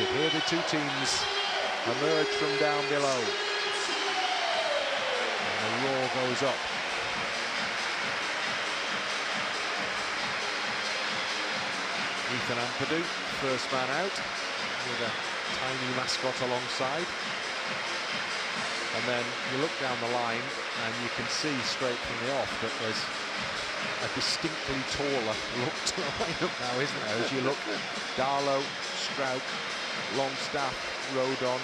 United. Here the two teams emerge from down below. And the roar goes up. Ampadu, first man out, with a tiny mascot alongside. And then you look down the line and you can see straight from the off that there's a distinctly taller looked lineup now, isn't there? As you look, Darlow, Struijk, Longstaff, Rodon,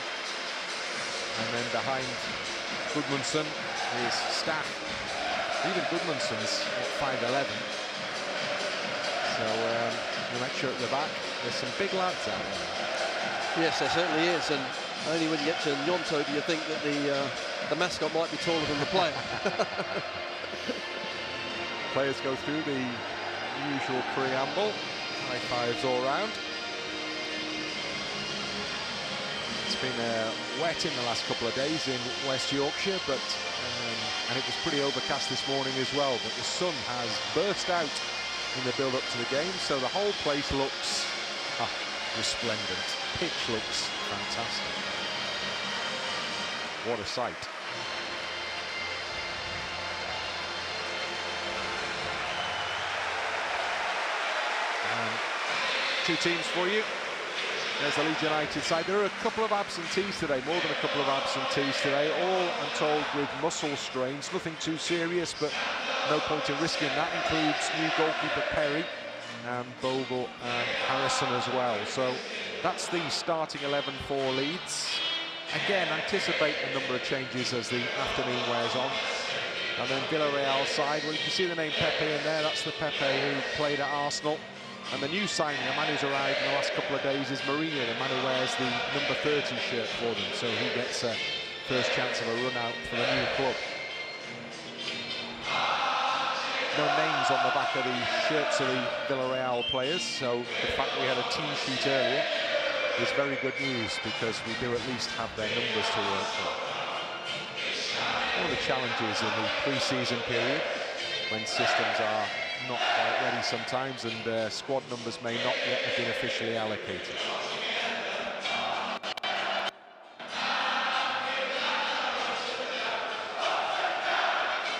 and then behind Gudmundsson is Stach. Even Gudmundsson's at 5'11". So Nmecha at the back. There's some big lads out there. Yes, there certainly is, and only when you get to Gnonto do you think that the mascot might be taller than the player. Players go through the usual preamble. High fives all round. It's been wet in the last couple of days in West Yorkshire, but and it was pretty overcast this morning as well. But the sun has burst out in the build-up to the game, so the whole place looks resplendent. Pitch looks fantastic. What a sight. Two teams for you. There's the Leeds United side. There are a couple of absentees today, more than a couple of absentees today, all, I'm told, with muscle strains. Nothing too serious, but no point in risking that. Includes new goalkeeper Perry and Bogle and Harrison as well. So that's the starting 11 for Leeds. Again, anticipate a number of changes as the afternoon wears on. And then Villarreal side, well, you can see the name Pepe in there. That's the Pepe who played at Arsenal. And the new signing, the man who's arrived in the last couple of days, is Mourinho, the man who wears the number 30 shirt for them. So he gets a first chance of a run out for the new club. No names on the back of the shirts of the Villarreal players, so the fact that we had a team sheet earlier is very good news, because we do at least have their numbers to work for. One of the challenges in the pre-season period, when systems are not quite ready sometimes and squad numbers may not yet have been officially allocated.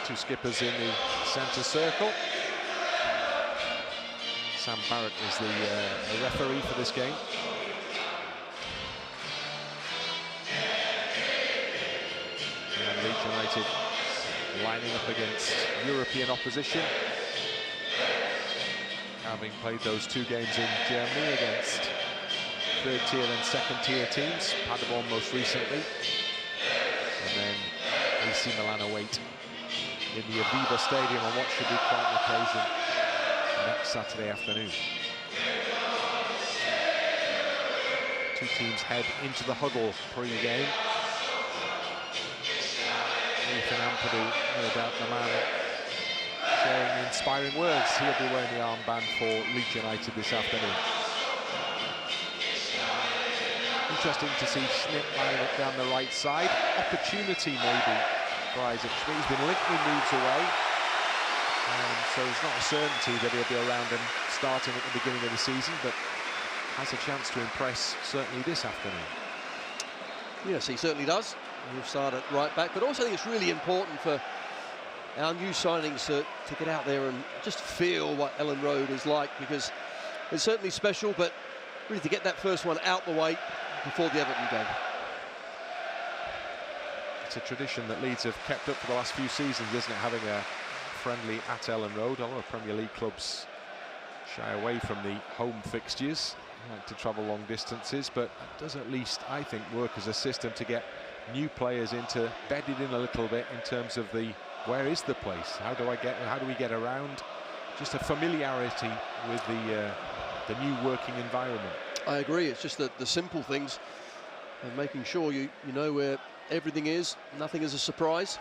Two skippers in the centre circle. Sam Barrott is the referee for this game. And Leeds United lining up against European opposition, having played those two games in Germany against third-tier and second-tier teams, Paderborn most recently, and then AC Milan await in the Aviva Stadium on what should be quite an occasion next Saturday afternoon. Two teams head into the huddle pre-game. Ampadu, no doubt the man sharing inspiring words. He'll be wearing the armband for Leeds United this afternoon. Interesting to see Schmidt lining up down the right side. Opportunity maybe for Isaac Schmidt. He's been linked with moves away, so it's not a certainty that he'll be around and starting at the beginning of the season, but has a chance to impress certainly this afternoon. Yes, he certainly does. He'll start at right back, but also I think it's really important for our new signings to get out there and just feel what Elland Road is like, because it's certainly special, but really to get that first one out the way before the Everton game. It's a tradition that Leeds have kept up for the last few seasons, isn't it? Having a friendly at Elland Road. A lot of Premier League clubs shy away from the home fixtures, like to travel long distances, but it does at least, I think, work as a system to get new players bedded in a little bit in terms of the where is the place, how do we get around, just a familiarity with the new working environment. I agree. It's just the simple things and making sure you know where everything is. Nothing is a surprise.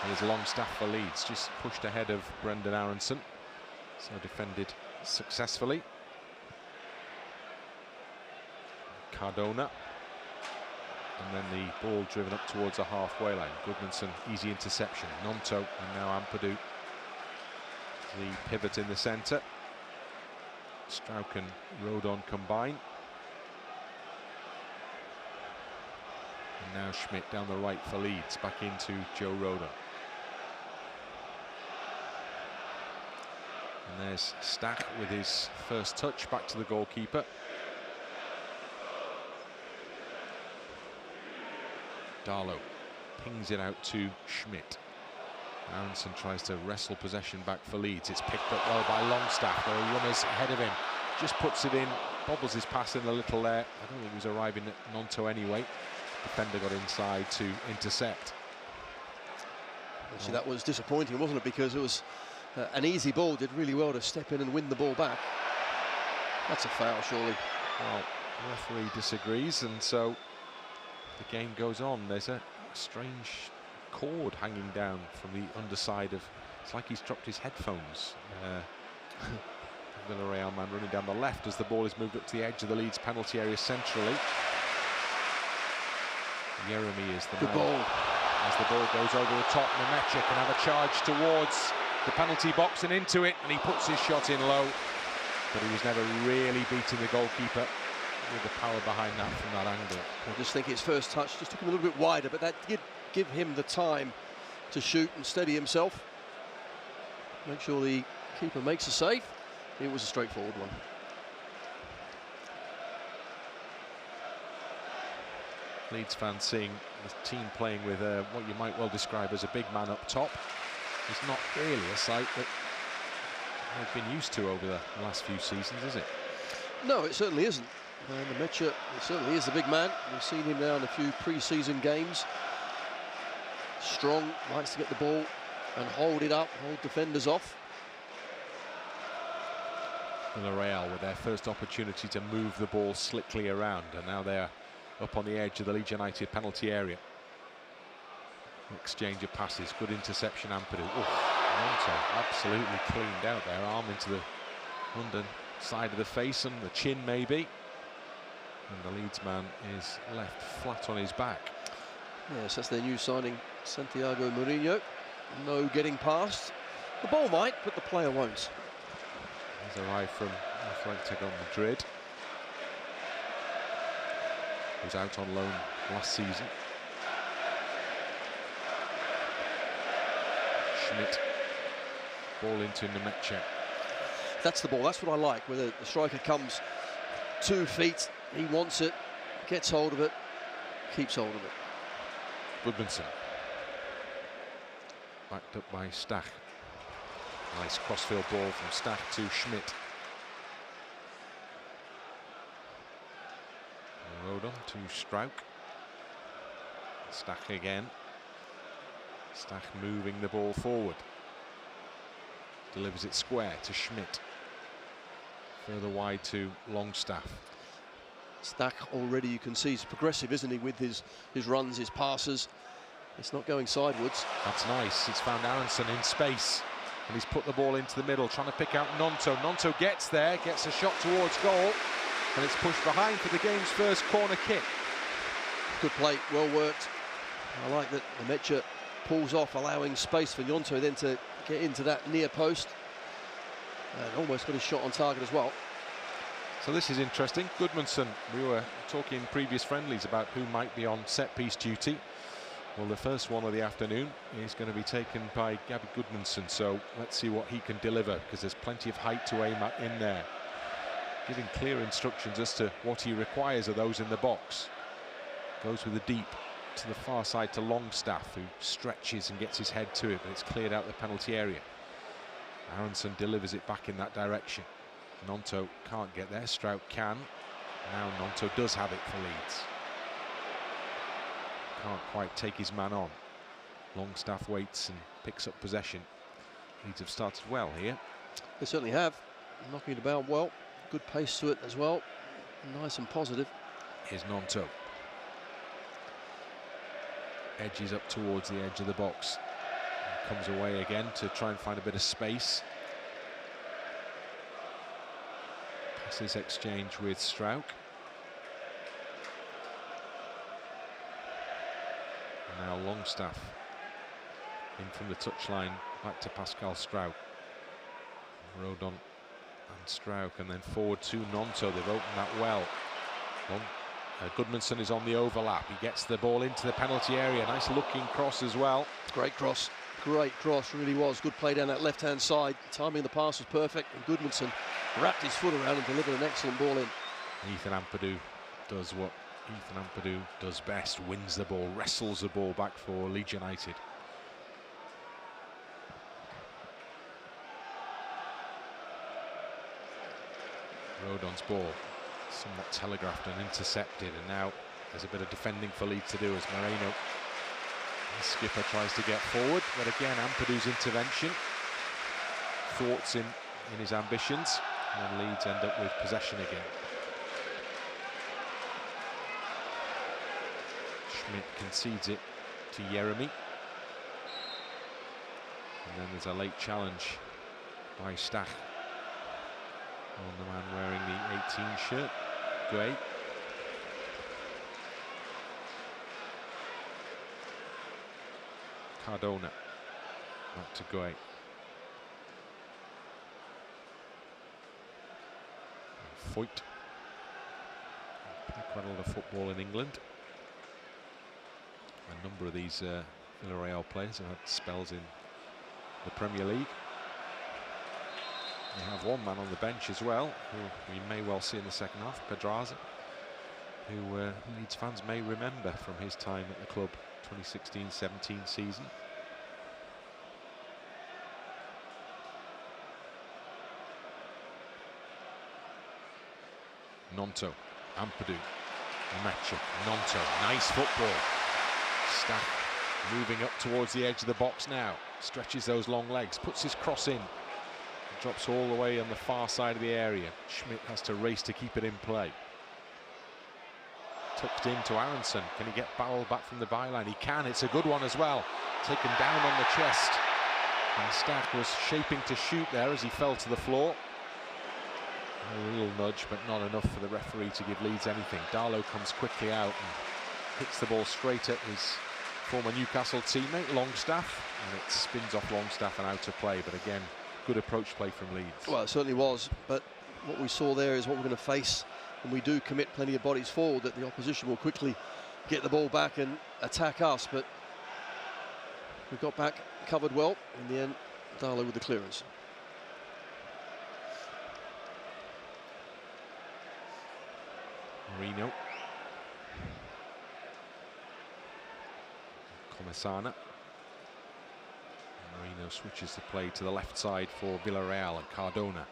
There's Longstaff for Leeds, just pushed ahead of Brendan Aaaronson, so defended successfully. Cardona. And then the ball driven up towards the halfway line. Gudmundsson, easy interception. Gnonto, and now Ampadu. The pivot in the centre. Struijk and Rodon combine. And now Schmidt down the right for Leeds, back into Joe Rodon. And there's Stach with his first touch, back to the goalkeeper. Darlow pings it out to Schmidt. Aaaronson tries to wrestle possession back for Leeds. It's picked up well by Longstaff. There are runners ahead of him. Just puts it in, bobbles his pass in a little there. I don't think he was arriving at Gnonto anyway. Defender got inside to intercept. Actually, that was disappointing, wasn't it? Because it was an easy ball. Did really well to step in and win the ball back. That's a foul, surely. Well, the referee disagrees, and so the game goes on. There's a strange cord hanging down from the underside of. It's like he's dropped his headphones. Villarreal man running down the left as the ball is moved up to the edge of the Leeds penalty area centrally. Jeremy is the good man. ball. As the ball goes over the top, Nmecha can have a charge towards the penalty box and into it, and he puts his shot in low, but he was never really beating the goalkeeper with the power behind that from that angle. I just think his first touch just took him a little bit wider, but that did give him the time to shoot and steady himself. Make sure the keeper makes a save. It was a straightforward one. Leeds fans seeing the team playing with what you might well describe as a big man up top. It's not really a sight that they've been used to over the last few seasons, is it? No, it certainly isn't. Nmecha certainly is the big man. We've seen him now in a few pre-season games. Strong, likes to get the ball and hold it up, hold defenders off. Villarreal with their first opportunity to move the ball slickly around, and now they're up on the edge of the Leeds United penalty area. Exchange of passes, good interception, Ampadu. Gnonto absolutely cleaned out there, arm into the under side of the face and the chin maybe. And the Leeds man is left flat on his back. Yes, that's their new signing, Santiago Mourinho. No getting past. The ball might, but the player won't. He's arrived from Atletico Madrid. He was out on loan last season. Schmidt, ball into Nmecha. That's the ball, that's what I like, where the striker comes 2 feet, he wants it, gets hold of it, keeps hold of it. Gudmundsson. Backed up by Stach. Nice crossfield ball from Stach to Schmidt. Rodon to Struijk. Stach again. Stach moving the ball forward. Delivers it square to Schmidt. Further wide to Longstaff. Stach already, you can see, he's progressive, isn't he, with his runs, his passes. It's not going sideways. That's nice. It's found Aaaronson in space, and he's put the ball into the middle, trying to pick out Gnonto. Gnonto gets there, gets a shot towards goal, and it's pushed behind for the game's first corner kick. Good play, well worked. I like that Nmecha pulls off, allowing space for Gnonto then to get into that near post. And almost got his shot on target as well. So this is interesting. Gudmundsson, we were talking in previous friendlies about who might be on set-piece duty. Well, the first one of the afternoon is going to be taken by Gudmundsson, so let's see what he can deliver, because there's plenty of height to aim at in there. Giving clear instructions as to what he requires of those in the box. Goes with the deep to the far side to Longstaff, who stretches and gets his head to it, but it's cleared out the penalty area. Aaaronson delivers it back in that direction. Gnonto can't get there, Struijk can. Now Gnonto does have it for Leeds. Can't quite take his man on. Longstaff waits and picks up possession. Leeds have started well here. They certainly have. Knocking it about well. Good pace to it as well. Nice and positive. Here's Gnonto. Edges up towards the edge of the box. Comes away again to try and find a bit of space. Passes exchange with Struijk. Now Longstaff in from the touchline back to Pascal Struijk. Rodon and Struijk, and then forward to Gnonto. They've opened that well. Gudmundsson is on the overlap. He gets the ball into the penalty area. Nice looking cross as well. Great cross, really was. Good play down that left-hand side. Timing of the pass was perfect, and Gudmundsson wrapped his foot around and delivered an excellent ball in. Ethan Ampadu does what Ethan Ampadu does best, wins the ball, wrestles the ball back for Leeds United. Rodon's ball, somewhat telegraphed and intercepted, and now there's a bit of defending for Leeds to do as Moreno, the skipper, tries to get forward, but again Ampadu's intervention thwarts him in his ambitions, and Leeds end up with possession again. Schmidt concedes it to Jeremy, and then there's a late challenge by Stach on the man wearing the 18 shirt, Gruev. Cardona, back to Gruev. Foyt, play quite a lot of football in England. A number of these Villarreal players have had spells in the Premier League. We have one man on the bench as well, who we may well see in the second half, Pedraza, who Leeds fans may remember from his time at the club, 2016-17 season. Gnonto, Ampadu, Nmecha, Gnonto, nice football. Stach moving up towards the edge of the box now, stretches those long legs, puts his cross in, drops all the way on the far side of the area. Schmidt has to race to keep it in play. Tucked in to Aaaronson. Can he get Bijol back from the byline? He can. It's a good one as well. Taken down on the chest. And Stach was shaping to shoot there as he fell to the floor. A little nudge, but not enough for the referee to give Leeds anything. Darlow comes quickly out and hits the ball straight at his former Newcastle teammate, Longstaff. And it spins off Longstaff and out of play. But again, good approach play from Leeds. Well, it certainly was, but what we saw there is what we're going to face when we do commit plenty of bodies forward, that the opposition will quickly get the ball back and attack us, but we got back covered well. In the end, Darlow with the clearance. Moreno. Começana. Moreno switches the play to the left side for Villarreal and Cardona.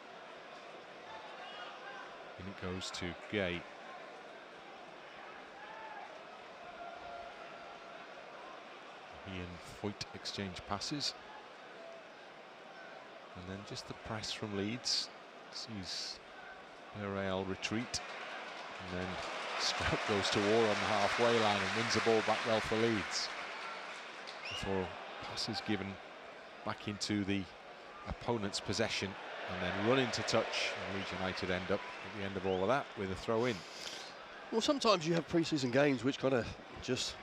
And it goes to Gay. He and Foyt exchange passes. And then just the press from Leeds. Sees Villarreal retreat. And then Struijk goes to war on the halfway line and wins the ball back well for Leeds. Before passes given back into the opponent's possession and then run into touch, and Leeds United end up at the end of all of that with a throw in. Well, sometimes you have pre-season games which kind of just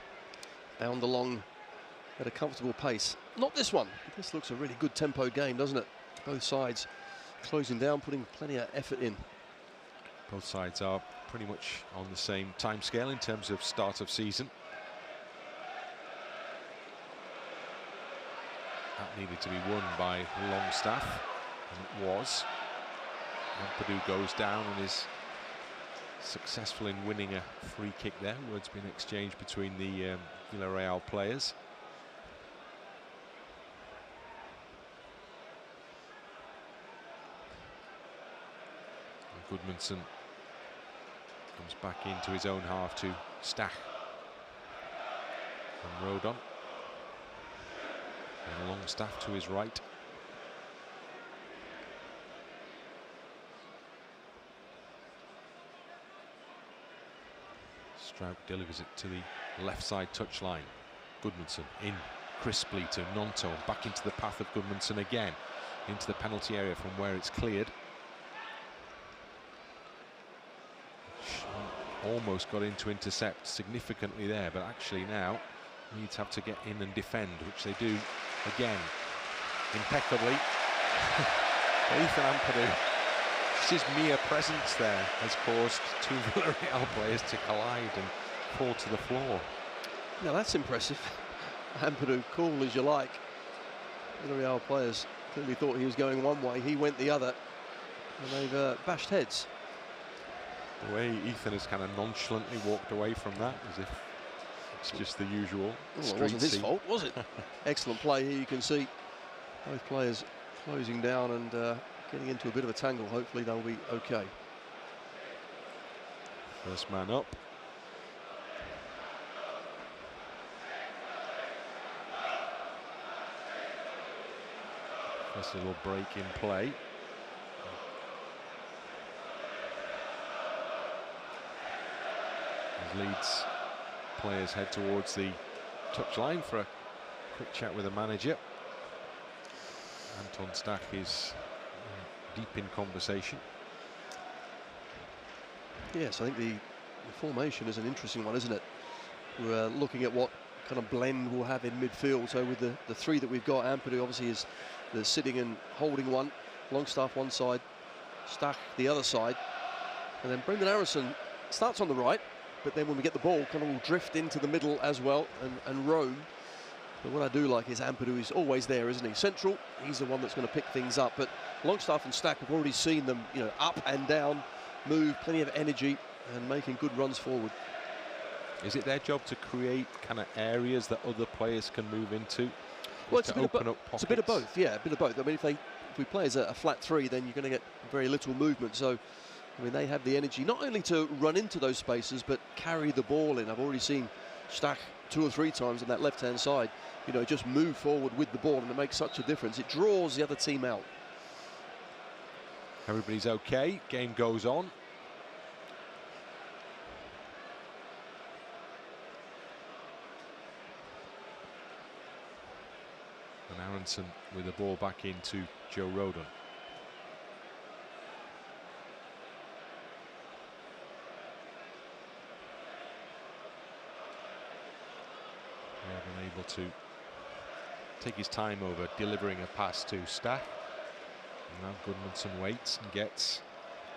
bound along at a comfortable pace. Not this one. This looks a really good tempo game, doesn't it? Both sides closing down, putting plenty of effort in. Both sides are pretty much on the same time scale in terms of start of season. That needed to be won by Longstaff, and it was. Ampadu goes down and is successful in winning a free kick there. Words been exchanged between the Villarreal players. And Gudmundsson comes back into his own half to Stach and Rodon. And Longstaff to his right. Struijk delivers it to the left side touchline. Gudmundsson in crisply to Gnonto, back into the path of Gudmundsson again, into the penalty area from where it's cleared. Almost got in to intercept significantly there, but actually now Leeds have to get in and defend, which they do again impeccably. Ethan Ampadu His mere presence there has caused two Villarreal players to collide and fall to the floor. Now that's impressive. Ampadu, cool as you like. Villarreal players clearly thought he was going one way, he went the other, and they've bashed heads. The way Ethan has kind of nonchalantly walked away from that, as if it's just the usual. Well, it wasn't his fault, was it? Excellent play here. You can see both players closing down and getting into a bit of a tangle. Hopefully they'll be okay. First man up. First little break in play. As Leeds players head towards the touchline for a quick chat with the manager. Anton Stach is deep in conversation. Yes, I think the formation is an interesting one, isn't it? We're looking at what kind of blend we'll have in midfield. So with the three that we've got, Ampadu obviously is the sitting and holding one, Longstaff one side, Stach the other side, and then Brendan Aaaronson starts on the right, but then when we get the ball, kind of will drift into the middle as well and roam. But what I do like is Ampadu is always there, isn't he? Central, he's the one that's going to pick things up. But Longstaff and Stach, have already seen them, you know, up and down, move, plenty of energy, and making good runs forward. Is it their job to create kind of areas that other players can move into? Well, it's a bit of both, yeah, a bit of both. I mean, if we play as a flat three, then you're going to get very little movement. So, I mean, they have the energy not only to run into those spaces, but carry the ball in. I've already seen Stach 2 or 3 times on that left-hand side, you know, just move forward with the ball, and it makes such a difference. It draws the other team out. Everybody's okay, game goes on. And Aaaronson with the ball back into Joe Rodon. Able to take his time over delivering a pass to Stach. And now Gudmundsson waits and gets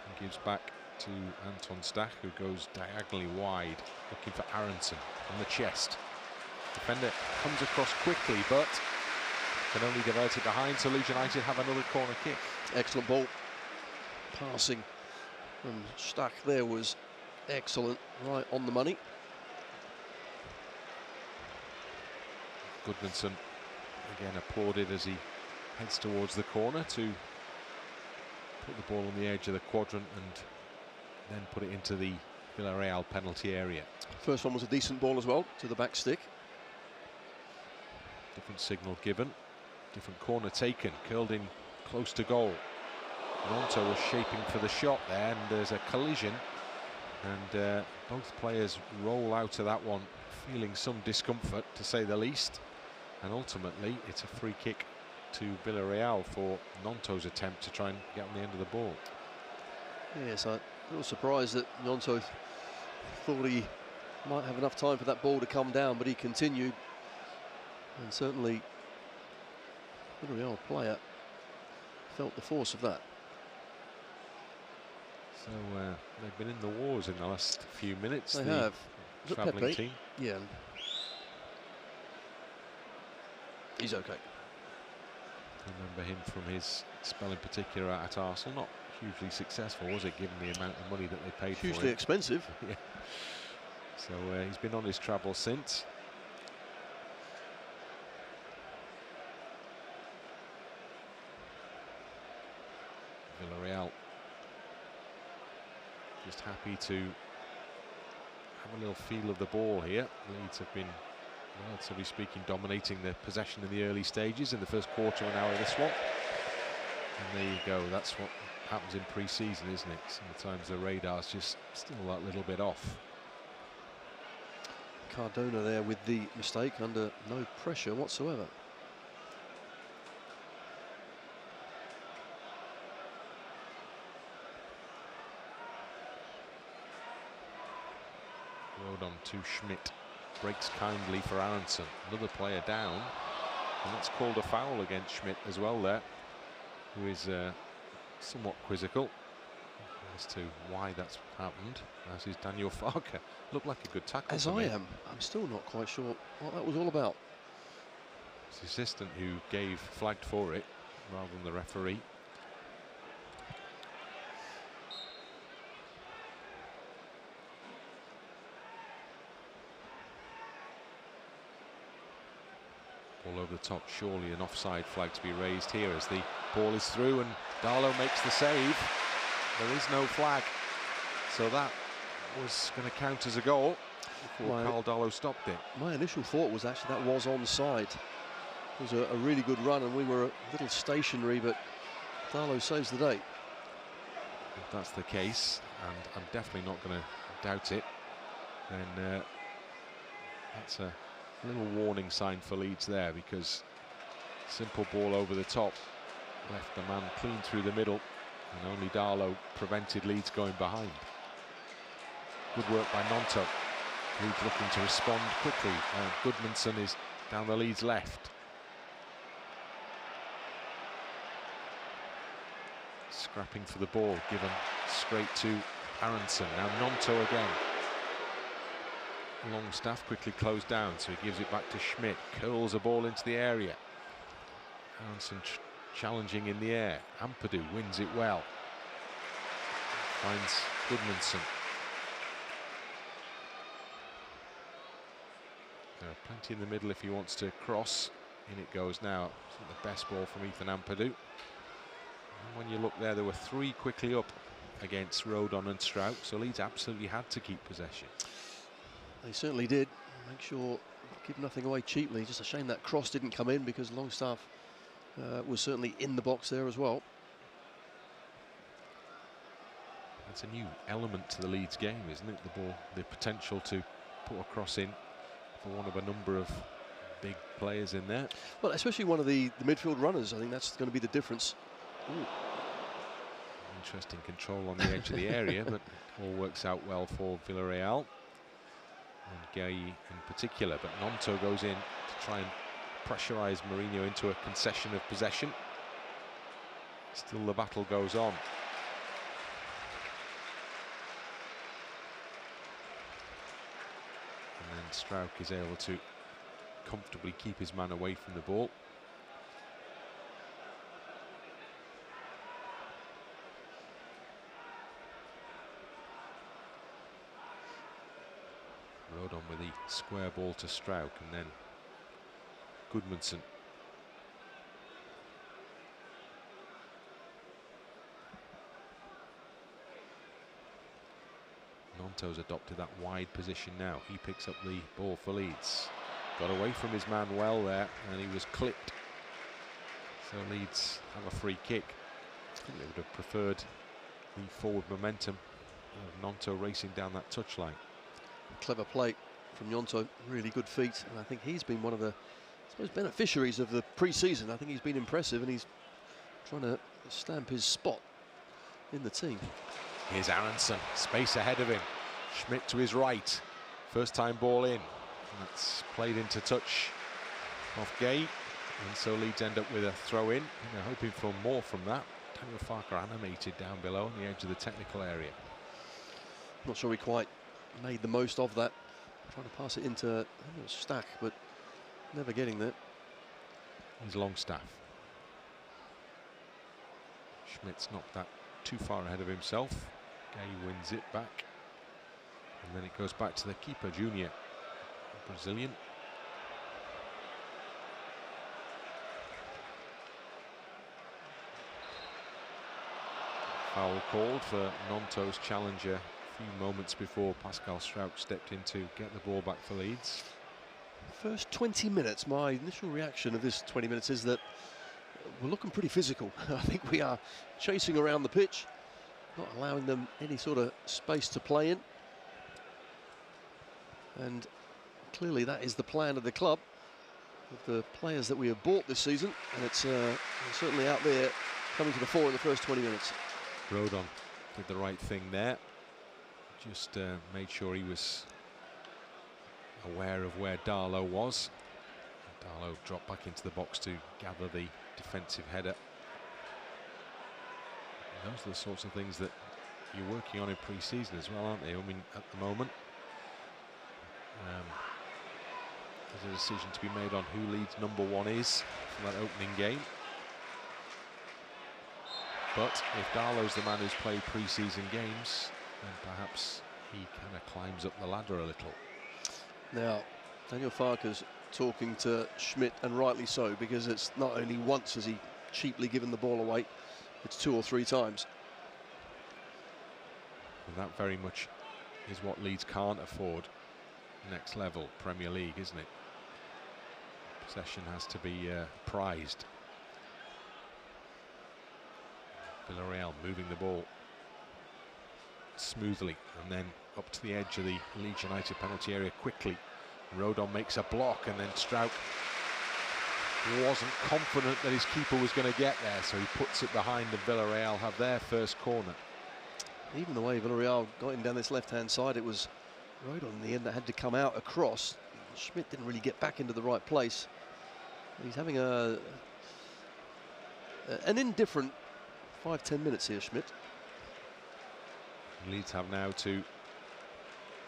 and gives back to Anton Stach, who goes diagonally wide, looking for Aaaronson on the chest. Defender comes across quickly, but can only divert it behind, so Leeds United have another corner kick. Excellent ball. Passing from Stach there was excellent, right on the money. Gudmundsson again applauded as he heads towards the corner to put the ball on the edge of the quadrant and then put it into the Villarreal penalty area. First one was a decent ball as well, to the back stick. Different signal given, different corner taken, curled in close to goal. Gnonto was shaping for the shot there, and there's a collision, and both players roll out of that one feeling some discomfort, to say the least. And ultimately, it's a free kick to Villarreal for Gnonto's attempt to try and get on the end of the ball. Yes, I'm a little surprised that Gnonto thought he might have enough time for that ball to come down, but he continued. And certainly, Villarreal player felt the force of that. So they've been in the wars in the last few minutes. They have. Travelling team. Yeah. He's okay. Remember him from his spell in particular at Arsenal. Not hugely successful, was it, given the amount of money that they paid for him? Hugely expensive. Yeah. So he's been on his travel since. Villarreal just happy to have a little feel of the ball here. Leeds have been, relatively speaking, dominating the possession in the early stages in the first quarter of an hour of this one. And there you go, that's what happens in pre-season, isn't it? Sometimes the radar's just still that little bit off. Cardona there with the mistake, under no pressure whatsoever. Rodon to Schmidt, breaks kindly for Aaaronson, another player down, and that's called a foul against Schmidt as well there, who is somewhat quizzical. as to why that's happened, as is Daniel Farker. Looked like a good tackle. As I am. I'm still not quite sure what that was all about. It's the assistant who flagged for it rather than the referee. Ball over the top, surely an offside flag to be raised here as the ball is through and Darlow makes the save. There is no flag, so that was going to count as a goal before Carl Darlow stopped it. My initial thought was actually that was onside. It was a really good run and we were a little stationary, but Darlow saves the day. If that's the case, and I'm definitely not going to doubt it, then that's a little warning sign for Leeds there, because simple ball over the top left the man clean through the middle, and only Darlow prevented Leeds going behind. Good work by Gnonto. Leeds looking to respond quickly. Gudmundsson is down the Leeds left. Scrapping for the ball, given straight to Aaaronson. Now Gnonto again. Longstaff quickly closed down, so he gives it back to Schmidt. Curls a ball into the area. Aaaronson challenging in the air. Ampadu wins it well. Finds Gudmundsson. There are plenty in the middle if he wants to cross. In it goes now. Isn't the best ball from Ethan Ampadu. And when you look there were three quickly up against Rodon and Struijk, so Leeds absolutely had to keep possession. They certainly did. Make sure, give nothing away cheaply. Just a shame that cross didn't come in, because Longstaff was certainly in the box there as well. That's a new element to the Leeds game, isn't it? The ball, the potential to put a cross in for one of a number of big players in there. Well, especially one of the midfield runners. I think that's going to be the difference. Ooh. Interesting control on the edge of the area, but it all works out well for Villarreal. And Gay in particular, but Gnonto goes in to try and pressurise Mourinho into a concession of possession. Still the battle goes on. And then Struijk is able to comfortably keep his man away from the ball. Rodon with the square ball to Struijk, and then Gudmundsson. Gnonto's adopted that wide position now. He picks up the ball for Leeds. Got away from his man well there, and he was clipped. So Leeds have a free kick. I think they would have preferred the forward momentum of Gnonto racing down that touchline. Clever play from Gnonto, really good feet, and I think he's been one of the, I suppose, beneficiaries of the pre-season. I think he's been impressive, and he's trying to stamp his spot in the team. Here's Aaaronson, space ahead of him. Schmidt to his right, first time ball in, and that's played into touch off Gay, and so Leeds end up with a throw in, and they're hoping for more from that. Daniel Farker animated down below on the edge of the technical area. Not sure he quite made the most of that, trying to pass it into, I think it was Stach, but never getting there. Here's Longstaff. Schmidt's not that too far ahead of himself. Gay wins it back, and then it goes back to the keeper, Junior, Brazilian. Foul called for Gnonto's challenger a few moments before Pascal Struijk stepped in to get the ball back for Leeds. First 20 minutes, my initial reaction of this 20 minutes is that we're looking pretty physical. I think we are chasing around the pitch, not allowing them any sort of space to play in. And clearly that is the plan of the club, with the players that we have bought this season, and it's certainly out there coming to the fore in the first 20 minutes. Rodon did the right thing there. Just made sure he was aware of where Darlow was. Darlow dropped back into the box to gather the defensive header. And those are the sorts of things that you're working on in pre-season as well, aren't they? I mean, at the moment, there's a decision to be made on who Leeds' #1 is for that opening game. But if Darlow's the man who's played pre-season games, then perhaps he kind of climbs up the ladder a little. Now, Daniel Farke's talking to Schmidt, and rightly so, because it's not only once has he cheaply given the ball away, it's 2 or 3 times. And that very much is what Leeds can't afford. Next level Premier League, isn't it? Possession has to be prized. Villarreal moving the ball smoothly and then up to the edge of the Leeds United penalty area quickly. Rodon makes a block, and then Struijk wasn't confident that his keeper was going to get there, so he puts it behind, and Villarreal have their first corner. Even the way Villarreal got him down this left-hand side, it was Rodon in the end that had to come out across. Schmidt didn't really get back into the right place. He's having an indifferent 5-10 minutes here, Schmidt. Leeds have now to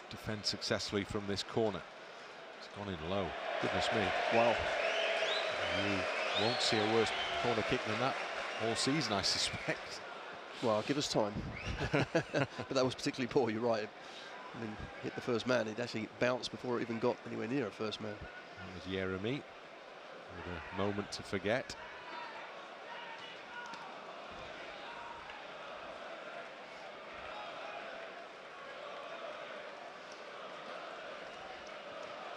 defend successfully from this corner. It's gone in low. Goodness me. Wow. You won't see a worse corner kick than that all season, I suspect. Well, give us time. But that was particularly poor, you're right. I mean, hit the first man. It actually bounced before it even got anywhere near a first man. That was Jeremy with a moment to forget.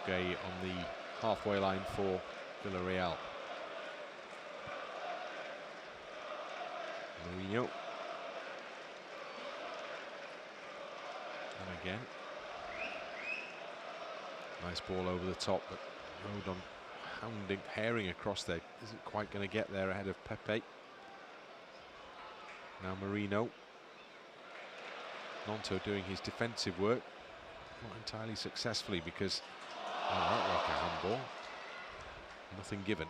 Gay on the halfway line for Villarreal. Mourinho. And again. Nice ball over the top, but Rodon herring across there. Isn't quite going to get there ahead of Pepe. Now Marino. Gnonto doing his defensive work. Not entirely successfully, because that like a handball. Nothing given.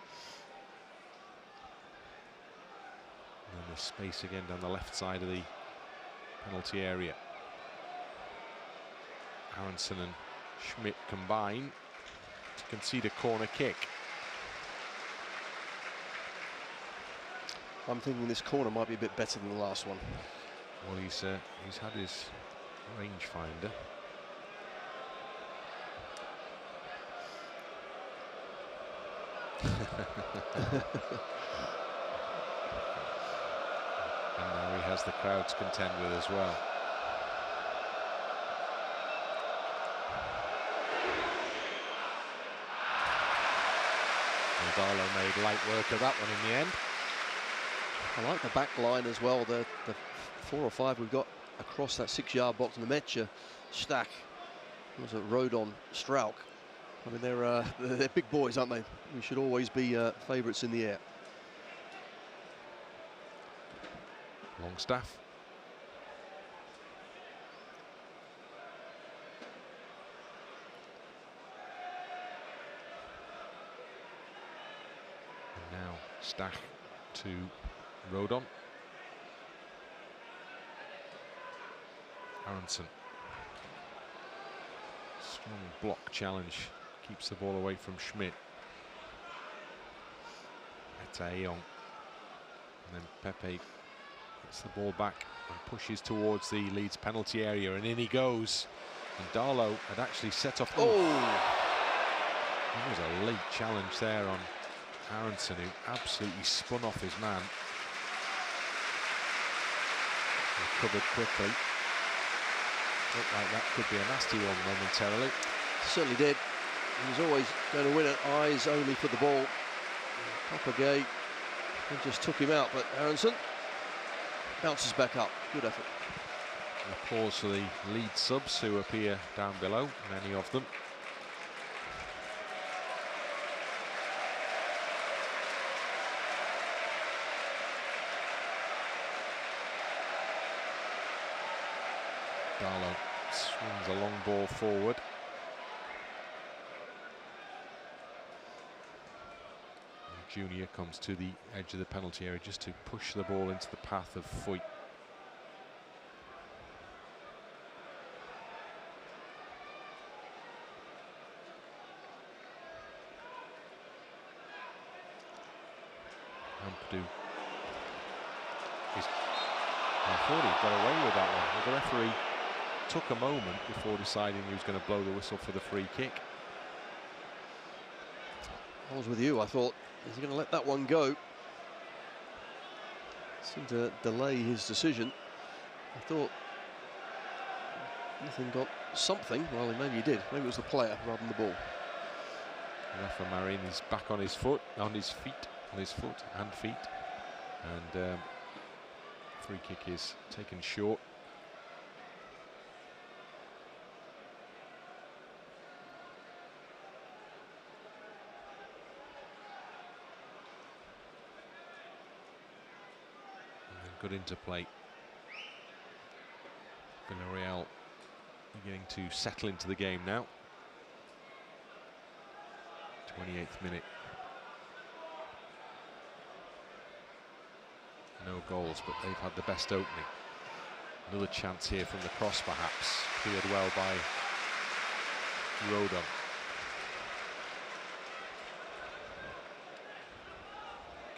And then there's space again down the left side of the penalty area. Aaaronson and Schmidt combine to concede a corner kick. I'm thinking this corner might be a bit better than the last one. Well, he's had his rangefinder. And now he has the crowd to contend with as well. And Darlow made light work of that one in the end. I like the back line as well. The 4 or 5 we've got across that 6-yard box. Nmecha, Stach, was it Rodon, Struijk. I mean, they're big boys, aren't they? We should always be favourites in the air. Longstaff. And now Stach to Rodon. Aaaronson. Strong block challenge. Keeps the ball away from Schmidt. It's Eyong. And then Pepe gets the ball back and pushes towards the Leeds penalty area, and in he goes. And Darlow had actually set off. Oh! There was a late challenge there on Aaaronson, who absolutely spun off his man. Recovered quickly. Looked like that could be a nasty one momentarily. Certainly did. He was always going to win it, eyes only for the ball. Gay and just took him out, but Aaaronson bounces back up. Good effort. And applause for the lead subs who appear down below, many of them. Darlow swings a long ball forward. Junior comes to the edge of the penalty area just to push the ball into the path of Foyt. do. I thought he'd got away with that one. Well, the referee took a moment before deciding he was going to blow the whistle for the free kick. I was with you. I thought, is he going to let that one go? Seemed to delay his decision. I thought Nathan got something. Well, maybe he did. Maybe it was the player rather than the ball. Ramazani is back on his foot, on his foot and feet. And free kick is taken short. Good interplay. Villarreal beginning to settle into the game now. 28th minute. No goals, but they've had the best opening. Another chance here from the cross, perhaps. Cleared well by Rodon.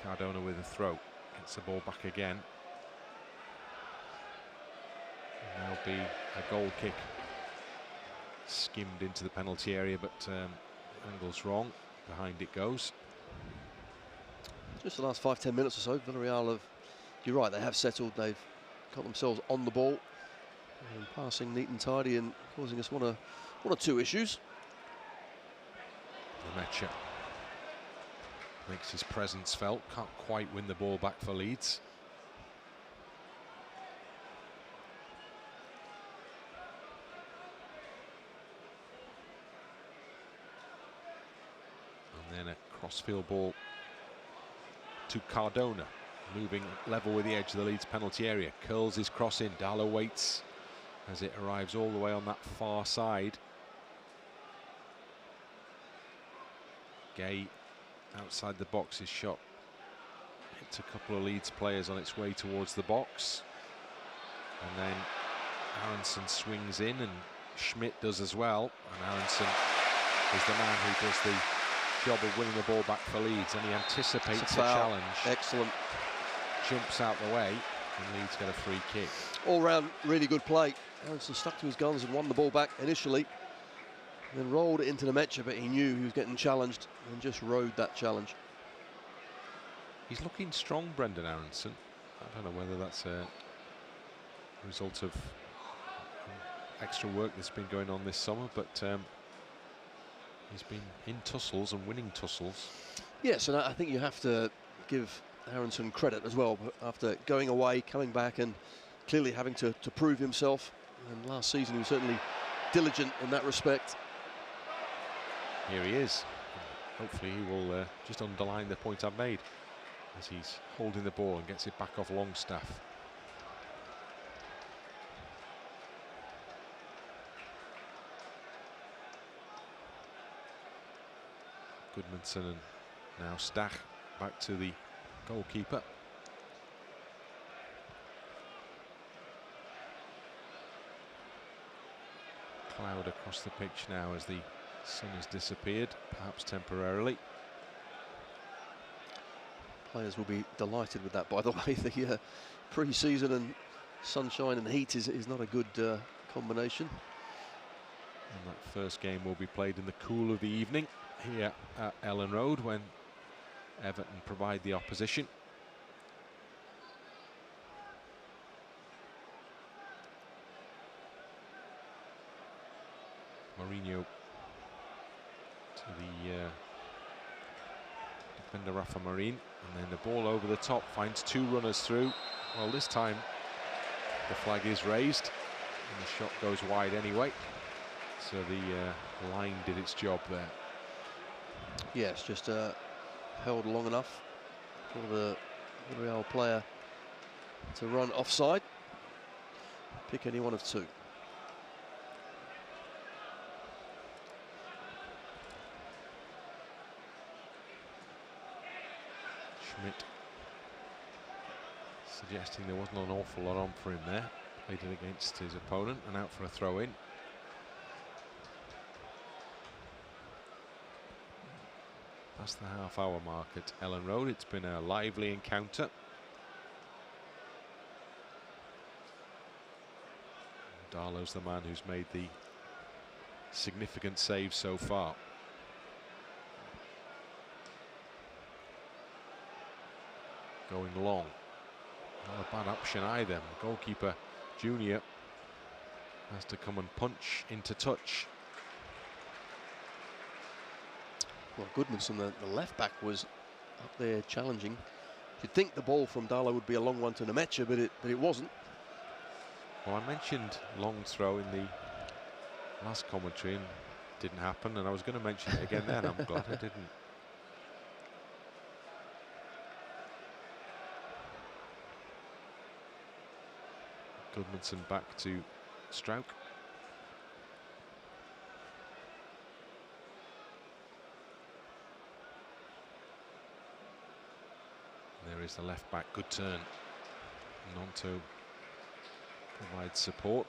Cardona with a throw. Gets the ball back again. There'll be a goal kick skimmed into the penalty area, but angle's wrong. Behind it goes. Just the last 5-10 minutes or so, Villarreal have, you're right, they have settled. They've got themselves on the ball and passing neat and tidy and causing us one or two issues. Nmecha makes his presence felt. Can't quite win the ball back for Leeds. And then a crossfield ball to Cardona, moving level with the edge of the Leeds penalty area. Curls his cross in. Darlow waits as it arrives all the way on that far side. Gay outside the box, his shot hits a couple of Leeds players on its way towards the box. And then Aaaronson swings in and Schmidt does as well. And Aaaronson is the man who does the job of winning the ball back for Leeds, and he anticipates the challenge. Excellent. Jumps out the way, and Leeds get a free kick. All round, really good play. Aaaronson stuck to his guns and won the ball back initially, then rolled it into Nmecha, but he knew he was getting challenged and just rode that challenge. He's looking strong, Brendan Aaaronson. I don't know whether that's a result of extra work that's been going on this summer, but he's been in tussles and winning tussles. Yes, and I think you have to give Aaaronson credit as well. After going away, coming back and clearly having to prove himself. And last season he was certainly diligent in that respect. Here he is. Hopefully he will just underline the point I've made as he's holding the ball and gets it back off Longstaff. Gudmundsson and now Stach back to the goalkeeper. Cloud across the pitch now as the sun has disappeared, perhaps temporarily. Players will be delighted with that, by the way. The pre-season and sunshine and heat is not a good combination. And that first game will be played in the cool of the evening here at Elland Road when Everton provide the opposition. Mourinho to the defender Rafa Marin, and then the ball over the top finds two runners through. Well, this time the flag is raised and the shot goes wide anyway, so the line did its job there. Yes, just held long enough for the Real player to run offside. Pick any one of two. Schmidt suggesting there wasn't an awful lot on for him there. Played it against his opponent and out for a throw-in. past the half-hour mark at Elland Road. It's been a lively encounter. Darlow's the man who's made the significant save so far. Going long. Not a bad option either. The goalkeeper, Junior, has to come and punch into touch. Well, Gudmundsson, the left back, was up there challenging. You'd think the ball from Darlow would be a long one to Nmecha, but it wasn't. Well, I mentioned long throw in the last commentary and it didn't happen, and I was going to mention it again then. I'm glad I didn't. Gudmundsson back to Struijk. There is the left back, good turn. Gnonto provides support.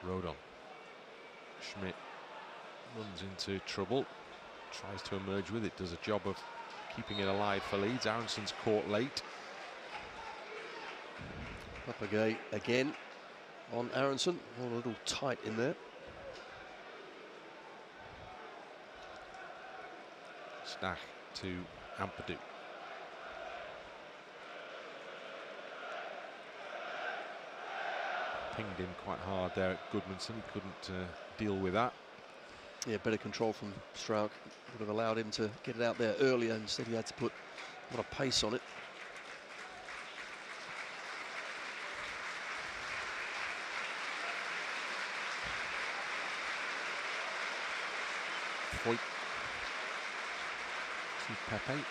Rodon. Schmidt runs into trouble, tries to emerge with it, does a job of keeping it alive for Leeds. Aaronson's caught late. Up again on Aaaronson, all a little tight in there. Stach to Ampadu. Pinged in quite hard there at Gudmundsson. He couldn't deal with that. Yeah, better control from Struijk. Would have allowed him to get it out there earlier. Instead, he had to put a lot of pace on it. Point to Pepe. And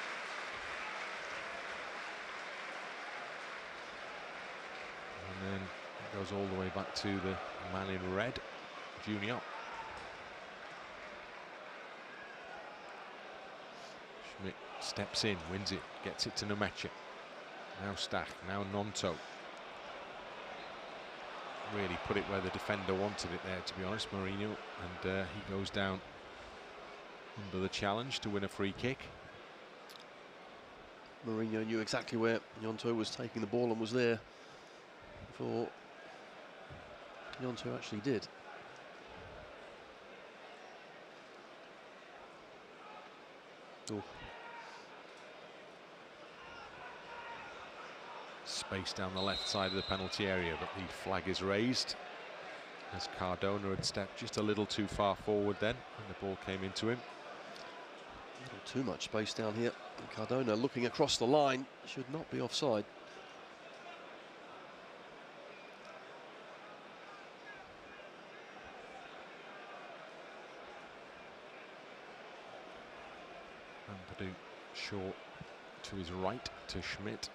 then it goes all the way back to the man in red, Junior. Schmidt steps in, wins it, gets it to Nmecha. Now Stach, now Gnonto. Really put it where the defender wanted it there, to be honest, Mourinho. And he goes down under the challenge to win a free kick. Mourinho knew exactly where Gnonto was taking the ball and was there before Gnonto actually did. Oh. Space down the left side of the penalty area, but the flag is raised as Cardona had stepped just a little too far forward then, and the ball came into him. A little too much space down here. And Cardona looking across the line, should not be offside. Ampadu short to his right to Schmidt.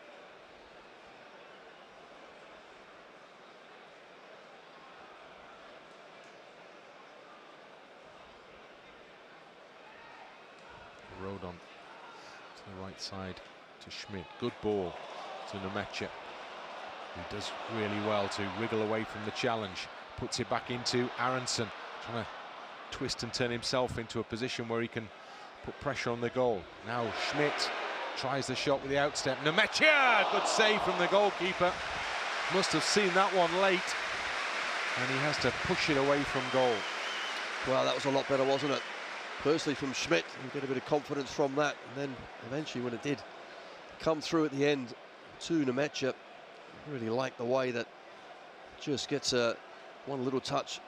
Rodon to the right side to Schmidt. Good ball to Nmecha, who does really well to wriggle away from the challenge. Puts it back into Aaaronson, trying to twist and turn himself into a position where he can put pressure on the goal. Now Schmidt tries the shot with the outstep. Nmecha! Good save from the goalkeeper. Must have seen that one late. And he has to push it away from goal. Well, that was a lot better, wasn't it? Firstly from Schmidt, you get a bit of confidence from that, and then eventually when it did come through at the end to Nmecha, really like the way that just gets one little touch,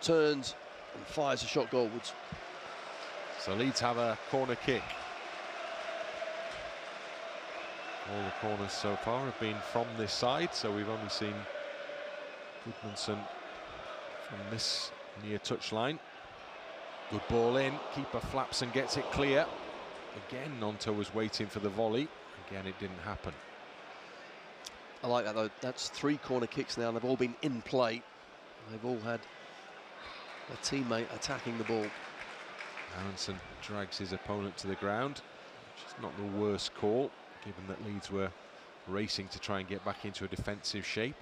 turns and fires a shot goalwards. So Leeds have a corner kick. All the corners so far have been from this side, so we've only seen Gudmundsson from this near touchline. Good ball in, keeper flaps and gets it clear. Again, Gnonto was waiting for the volley. Again, it didn't happen. I like that though. That's 3 corner kicks now, and they've all been in play. They've all had a teammate attacking the ball. Aaaronson drags his opponent to the ground, which is not the worst call, given that Leeds were racing to try and get back into a defensive shape.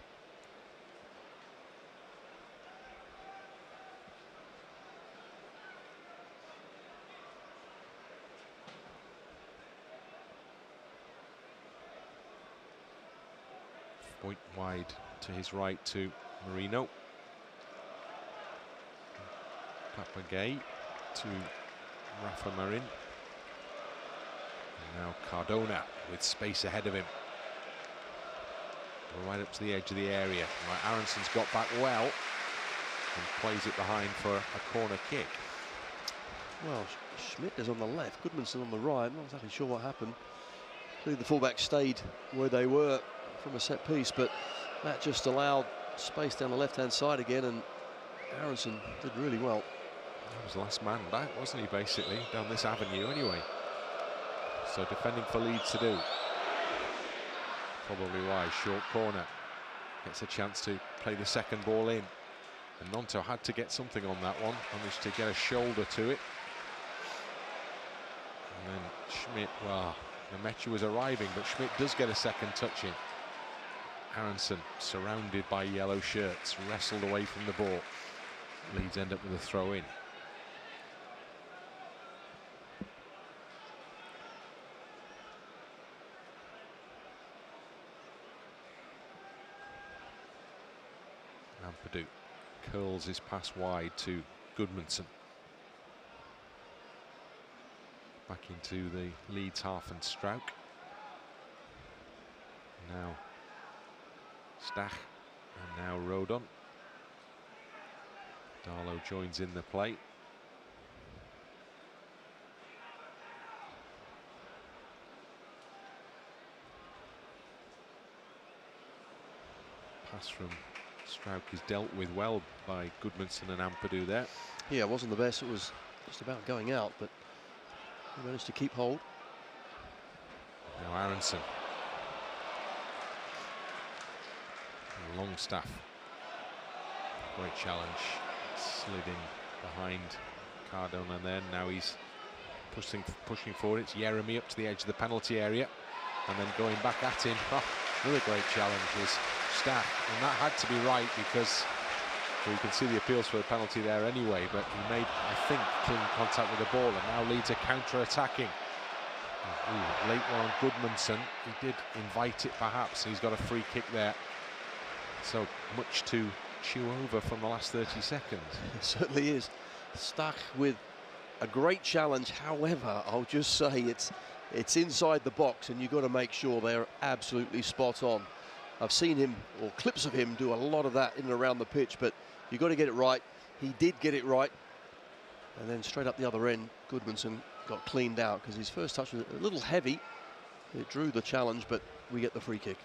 Point wide to his right to Marino. Papagay to Rafa Marin. And now Cardona with space ahead of him. Right up to the edge of the area. Right, Aaronson's got back well and plays it behind for a corner kick. Well, Schmidt is on the left, Gudmundsson on the right. I'm not exactly sure what happened. Clearly the fullback stayed where they were from a set piece, but that just allowed space down the left-hand side again, and Aaaronson did really well. He was last man back, wasn't he, basically, down this avenue anyway. So defending for Leeds to do. Probably why. Short corner. Gets a chance to play the second ball in. And Gnonto had to get something on that one. Managed to get a shoulder to it. And then Schmidt, well, Nmecha was arriving, but Schmidt does get a second touch in. Aaaronson, surrounded by yellow shirts, wrestled away from the ball. Leeds end up with a throw in. Ampadu curls his pass wide to Gudmundsson. Back into the Leeds half and Struijk. Now Stach and now Rodon. Darlow joins in the play. Pass from Struijk is dealt with well by Gudmundsson and Ampadu there. Yeah, it wasn't the best. It was just about going out, but he managed to keep hold. Now Aaaronson. And Longstaff. Great challenge. Slid in behind Cardona then. Now he's pushing forward. It's Jeremy up to the edge of the penalty area. And then going back at him. Oh, another great challenge was Stach. And that had to be right because you can see the appeals for the penalty there anyway. But he made, I think, clean contact with the ball. And now Leeds are counter-attacking. Late one on Gudmundsson. He did invite it perhaps. He's got a free kick there. So much to chew over from the last 30 seconds. It certainly is. Stach with a great challenge. However, I'll just say it's inside the box and you've got to make sure they're absolutely spot on. I've seen him, or clips of him, do a lot of that in and around the pitch, but you've got to get it right. He did get it right. And then straight up the other end, Gudmundsson got cleaned out because his first touch was a little heavy. It drew the challenge, but we get the free kick.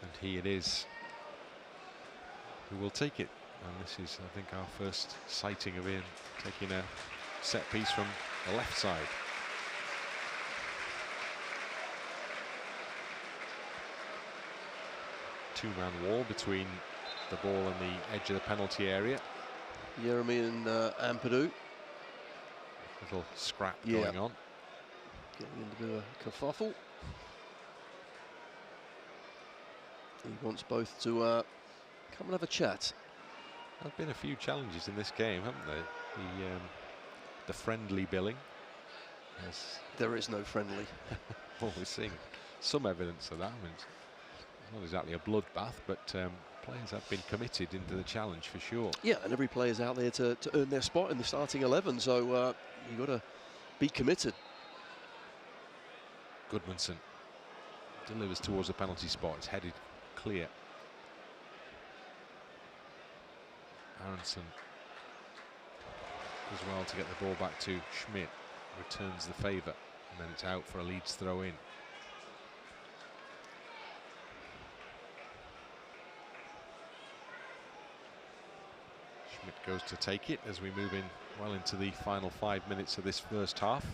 And he it is who will take it. And this is, I think, our first sighting of him taking a set piece from the left side. Two-man wall between the ball and the edge of the penalty area. Jeremy and Ampadu. Little scrap going on. Getting into a kerfuffle. He wants both to come and have a chat. There have been a few challenges in this game, haven't there? The friendly billing. There is no friendly. Well, we're seeing some evidence of that. I mean, it's not exactly a bloodbath, but players have been committed into the challenge for sure. Yeah, and every player's out there to earn their spot in the starting 11, so you've got to be committed. Gudmundsson delivers towards the penalty spot. It's headed clear. Aaaronson does well to get the ball back to Schmidt. Returns the favour, and then it's out for a Leeds throw in. Schmidt goes to take it as we move in well into the final 5 minutes of this first half.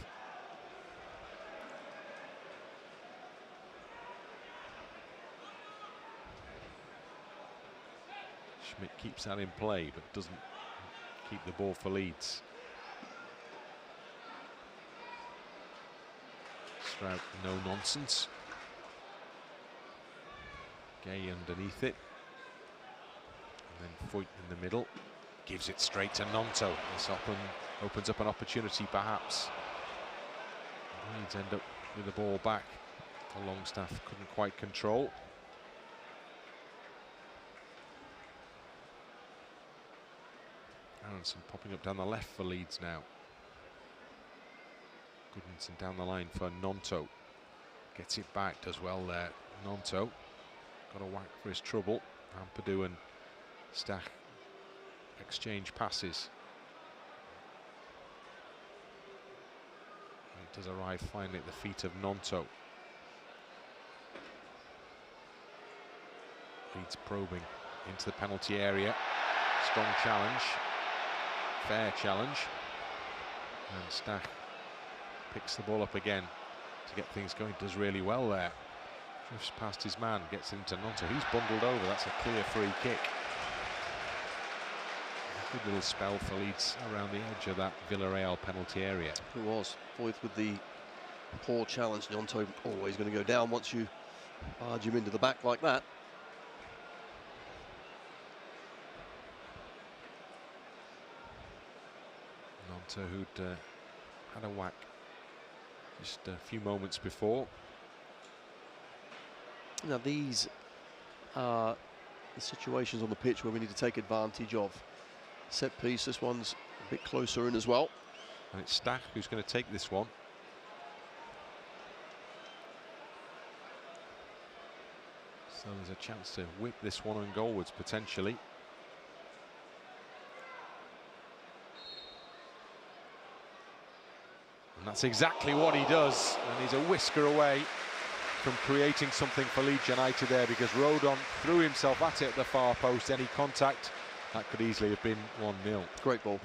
Schmidt keeps that in play, but doesn't keep the ball for Leeds. Struijk, no nonsense. Gay underneath it. And then Foyt in the middle. Gives it straight to Gnonto. This opens up an opportunity perhaps. Leeds end up with the ball back. The Longstaff couldn't quite control. Aaaronson popping up down the left for Leeds now. Gudmundsson down the line for Gnonto. Gets it back, does well there. Gnonto got a whack for his trouble. Ampadu and Stach exchange passes. And it does arrive finally at the feet of Gnonto. Leeds probing into the penalty area. Strong challenge. Fair challenge. And Stach picks the ball up again to get things going. Does really well there. Drifts past his man, gets into Gnonto. He's bundled over. That's a clear free kick. A good little spell for Leeds around the edge of that Villarreal penalty area. It was. Boyth with the poor challenge. Gnonto always going to go down once you barge him into the back like that. Gnonto, who'd had a whack just a few moments before. Now these are the situations on the pitch where we need to take advantage of. Set piece, this one's a bit closer in as well. And it's Stach who's going to take this one. So there's a chance to whip this one on goalwards potentially. And that's exactly what he does, and he's a whisker away from creating something for Leeds United there, because Rodon threw himself at it at the far post. Any contact, that could easily have been 1-0. Great ball.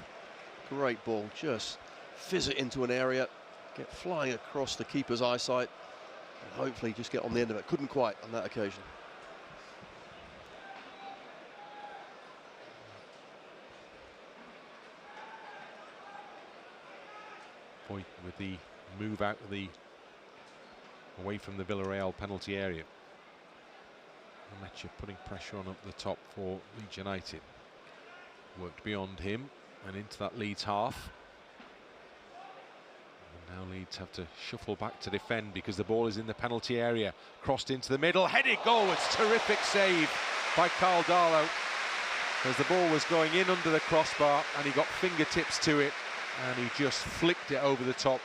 Great ball. Just fizz it into an area, get flying across the keeper's eyesight, and hopefully just get on the end of it. Couldn't quite on that occasion. Boy, with the move out of the away from the Villarreal penalty area. Nmecha putting pressure on up the top for Leeds United. Worked beyond him and into that Leeds half. And now Leeds have to shuffle back to defend because the ball is in the penalty area. Crossed into the middle, headed goalwards. Terrific save by Darlow as the ball was going in under the crossbar and he got fingertips to it. And he just flicked it over the top.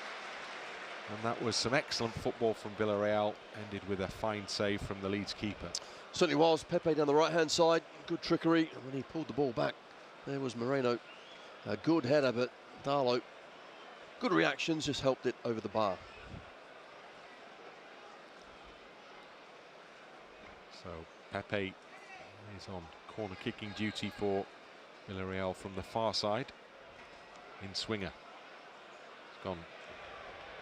And that was some excellent football from Villarreal, ended with a fine save from the Leeds keeper. Certainly was. Pepe down the right-hand side, good trickery. And when he pulled the ball back, there was Moreno. A good header, but Darlow, good reactions, just helped it over the bar. So Pepe is on corner kicking duty for Villarreal from the far side. In swinger. It's gone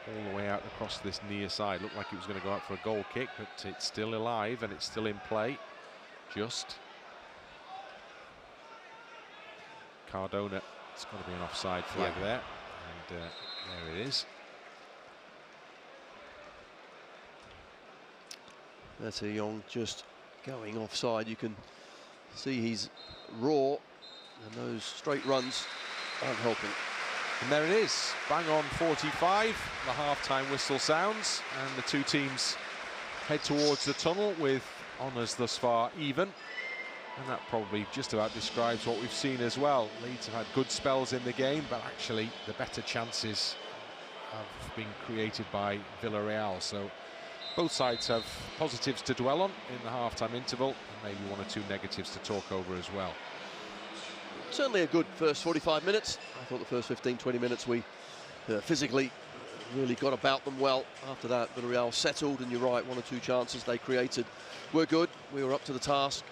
all the way out across this near side. Looked like it was going to go out for a goal kick, but it's still alive and it's still in play. Just. Cardona, it's got to be an offside flag there. And there it is. That's Eyong just going offside. You can see he's raw, and those straight runs aren't helping. And there it is, bang on 45, the half-time whistle sounds, and the two teams head towards the tunnel with honours thus far even. And that probably just about describes what we've seen as well. Leeds have had good spells in the game, but actually the better chances have been created by Villarreal. So both sides have positives to dwell on in the half-time interval, and maybe one or two negatives to talk over as well. Certainly a good first 45 minutes. I thought the first 15-20 minutes we physically really got about them well. After that, Villarreal settled, and you're right, one or two chances they created were good. We were up to the task,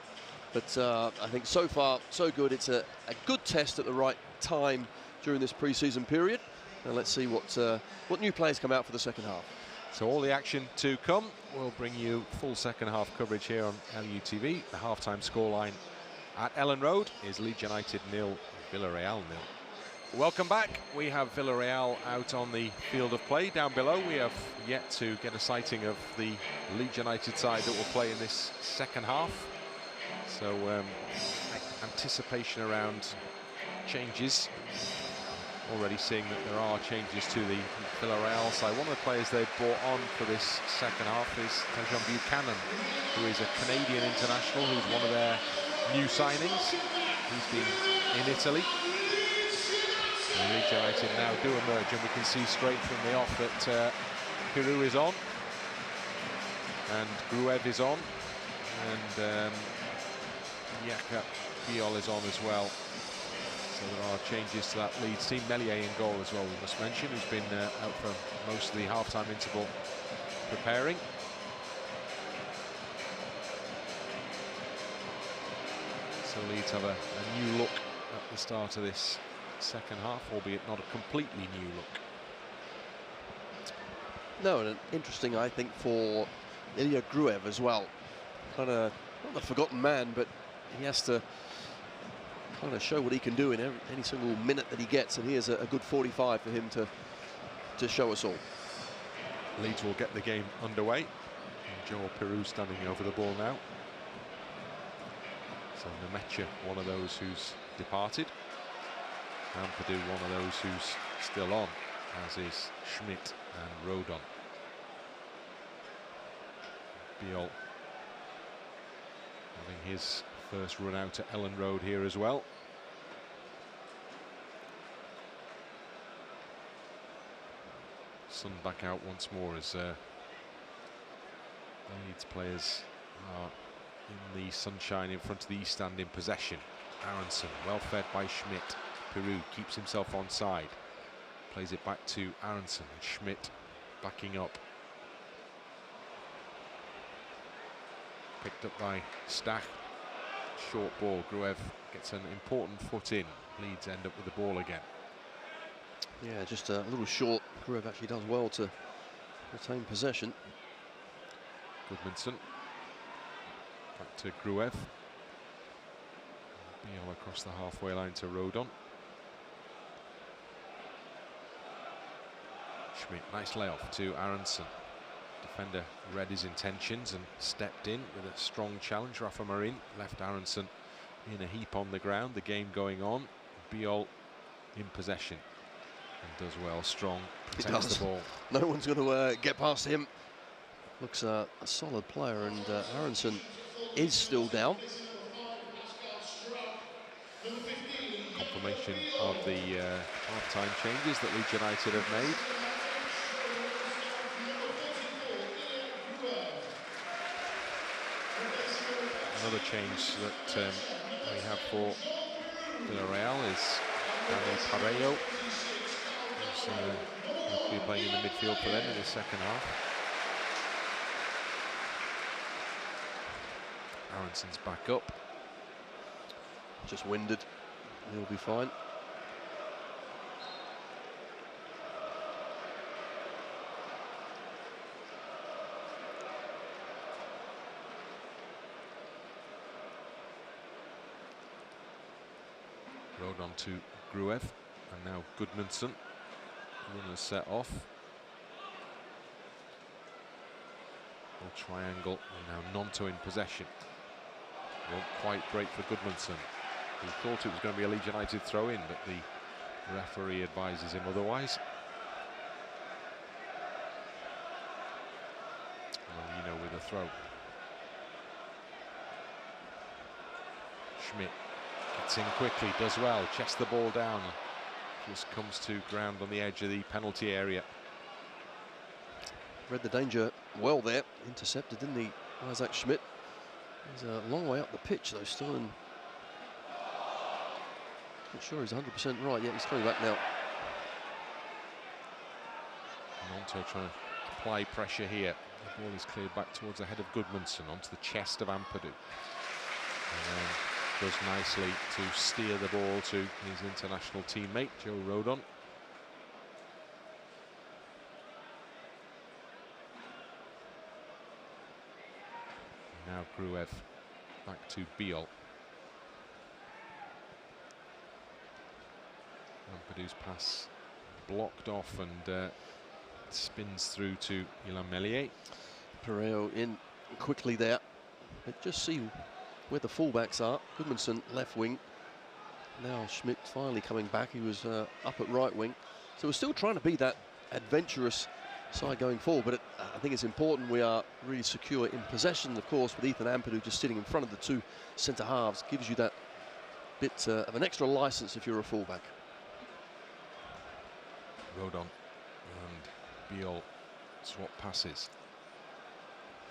but I think so far so good. It's a good test at the right time during this pre-season period, and let's see what new players come out for the second half. So all the action to come. We'll bring you full second half coverage here on LUTV. The half-time scoreline at Elland Road is Leeds United 0, Villarreal 0. Welcome back. We have Villarreal out on the field of play. Down below, we have yet to get a sighting of the Leeds United side that will play in this second half. So anticipation around changes. Already seeing that there are changes to the Villarreal side. One of the players they've brought on for this second half is Tanaka Buchanan, who is a Canadian international, who's one of their new signings. He's been in Italy Leeds United now do emerge, and we can see straight from the off that Piroe is on, and Gruev is on, and Bijol is on as well. So there are changes to that Leeds team. Meslier in goal as well, we must mention, who's been out for most of the half-time interval preparing. So Leeds have a new look at the start of this second half, albeit not a completely new look. No, and interesting, I think, for Ilya Gruev as well. Kind of not the forgotten man, but he has to kind of show what he can do in any single minute that he gets, and here's a good 45 for him to show us all. Leeds will get the game underway. And Joel Piroe standing over the ball now. So Nmecha, one of those who's departed. Ampadu, one of those who's still on, as is Schmidt and Rodon. Bijol having his first run out at Elland Road here as well. Sun back out once more as Leeds players are in the sunshine in front of the East Stand in possession. Aaaronson, well fed by Schmidt. Piroe keeps himself onside, plays it back to Aaaronson, and Schmidt backing up. Picked up by Stach. Short ball. Gruev gets an important foot in. Leeds end up with the ball again. Yeah, just a little short. Gruev actually does well to retain possession. Gudmundsson back to Gruev. Bijol across the halfway line to Rodon. Schmidt, nice layoff to Aaaronson. Defender read his intentions and stepped in with a strong challenge. Rafa Marin left Aaaronson in a heap on the ground. The game going on. Bijol in possession and does well. Strong, protects the ball. No one's going to get past him. Looks a solid player, and Aaaronson is still down. Confirmation of the half-time changes that Leeds United have made. Another change that we have for Villarreal is Piroe, who's will be playing in the midfield for them in the second half. Aaronson's back up. Just winded. He'll be fine. Rodon to Gruev, and now Gudmundsson. Runners set off. Little triangle, and now Gnonto in possession. Won't quite break for Gudmundsson. He thought it was going to be a Leeds United throw-in, but the referee advises him otherwise. Molino with a throw. Schmidt gets in quickly, does well, chests the ball down, just comes to ground on the edge of the penalty area. Read the danger well there, intercepted, didn't he, Isaac Schmidt? He's a long way up the pitch though, still, and not sure he's 100% right yet. He's coming back now. Gnonto trying to apply pressure here. The ball is cleared back towards the head of Gudmundsson, onto the chest of Ampadu. And then does nicely to steer the ball to his international teammate, Joe Rodon. Now Gruev back to Bijol. Ampadu's pass blocked off and spins through to Meslier. Piroe in quickly there. But just see where the fullbacks are. Gudmundsson left wing. Now Schmidt finally coming back. He was up at right wing. So we're still trying to be that adventurous side going forward, but I think it's important we are really secure in possession. Of course, with Ethan Ampadu just sitting in front of the two centre halves, gives you that bit of an extra license if you're a fullback. Rodon and Bijol swap passes.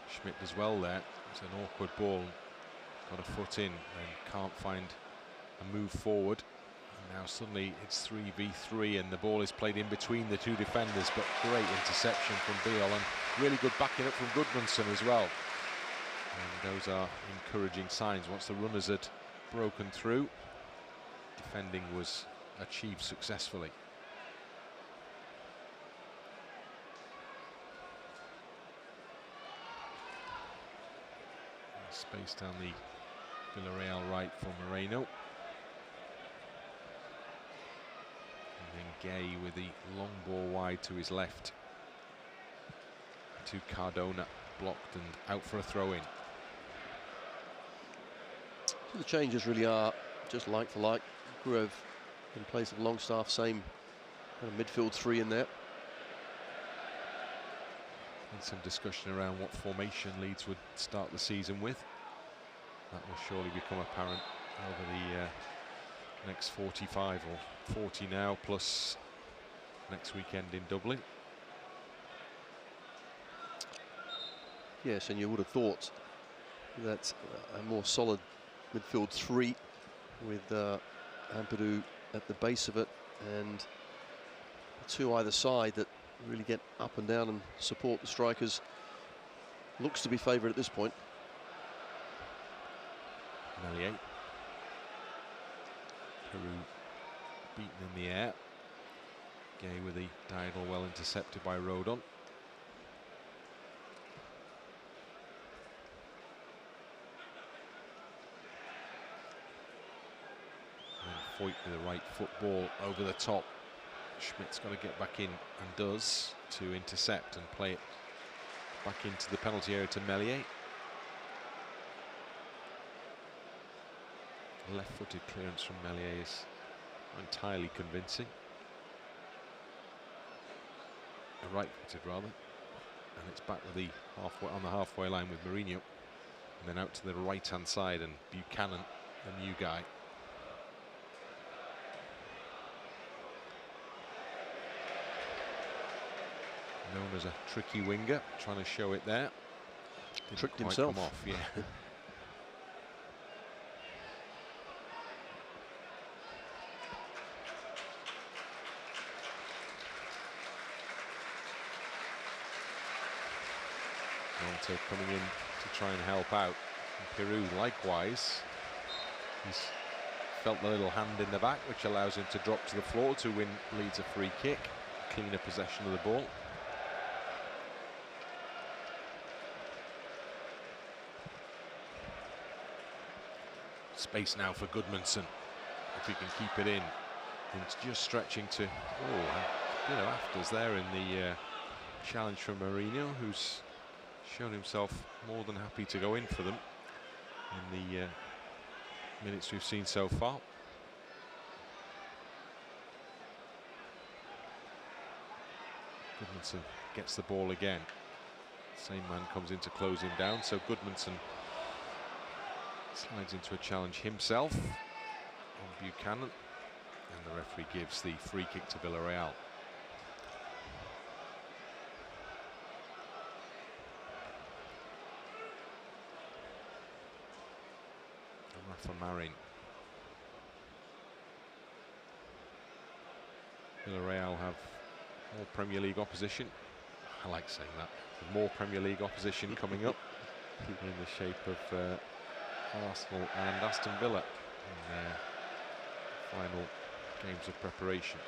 Schmidt does well there. It's an awkward ball. Got a foot in and can't find a move forward. And now suddenly it's 3v3 and the ball is played in between the two defenders, but great interception from Bijol and really good backing up from Gudmundsson as well. And those are encouraging signs. Once the runners had broken through, defending was achieved successfully. Space down the Villarreal right for Moreno. And then Gay with the long ball wide to his left to Cardona, blocked and out for a throw-in. So the changes really are just like for like. Gruev in place of Longstaff, same kind of midfield three in there. And some discussion around what formation Leeds would start the season with. That will surely become apparent over the next 45 or 40 now, plus next weekend in Dublin. Yes, and you would have thought that a more solid midfield three with Ampadu at the base of it and two either side that really get up and down and support the strikers looks to be favoured at this point. Meslier. Piroe beaten in the air. Gay with the diagonal well intercepted by Rodon. And Foyt with the right football over the top. Schmidt's got to get back in and does to intercept and play it back into the penalty area to Meslier. Left-footed clearance from Meslier is entirely convincing. Right-footed rather, and it's back with the halfway on the halfway line with Mourinho, and then out to the right-hand side, and Buchanan, the new guy. Known as a tricky winger, trying to show it there. Didn't Tricked quite himself. come off, yeah. Gnonto coming in to try and help out. And Piroe likewise. He's felt the little hand in the back, which allows him to drop to the floor to win Leeds a free kick. Cleaner possession of the ball. Space now for Gudmundsson, if he can keep it in. And just stretching to, a bit of afters there in the challenge from Mourinho, who's shown himself more than happy to go in for them in the minutes we've seen so far. Gudmundsson gets the ball again. Same man comes in to close him down, so Gudmundsson slides into a challenge himself on Buchanan, and the referee gives the free kick to Villarreal. Rafa Marin. Villarreal have more Premier League opposition. I like saying that. More Premier League opposition coming up in the shape of Arsenal and Aston Villa in their final games of preparation.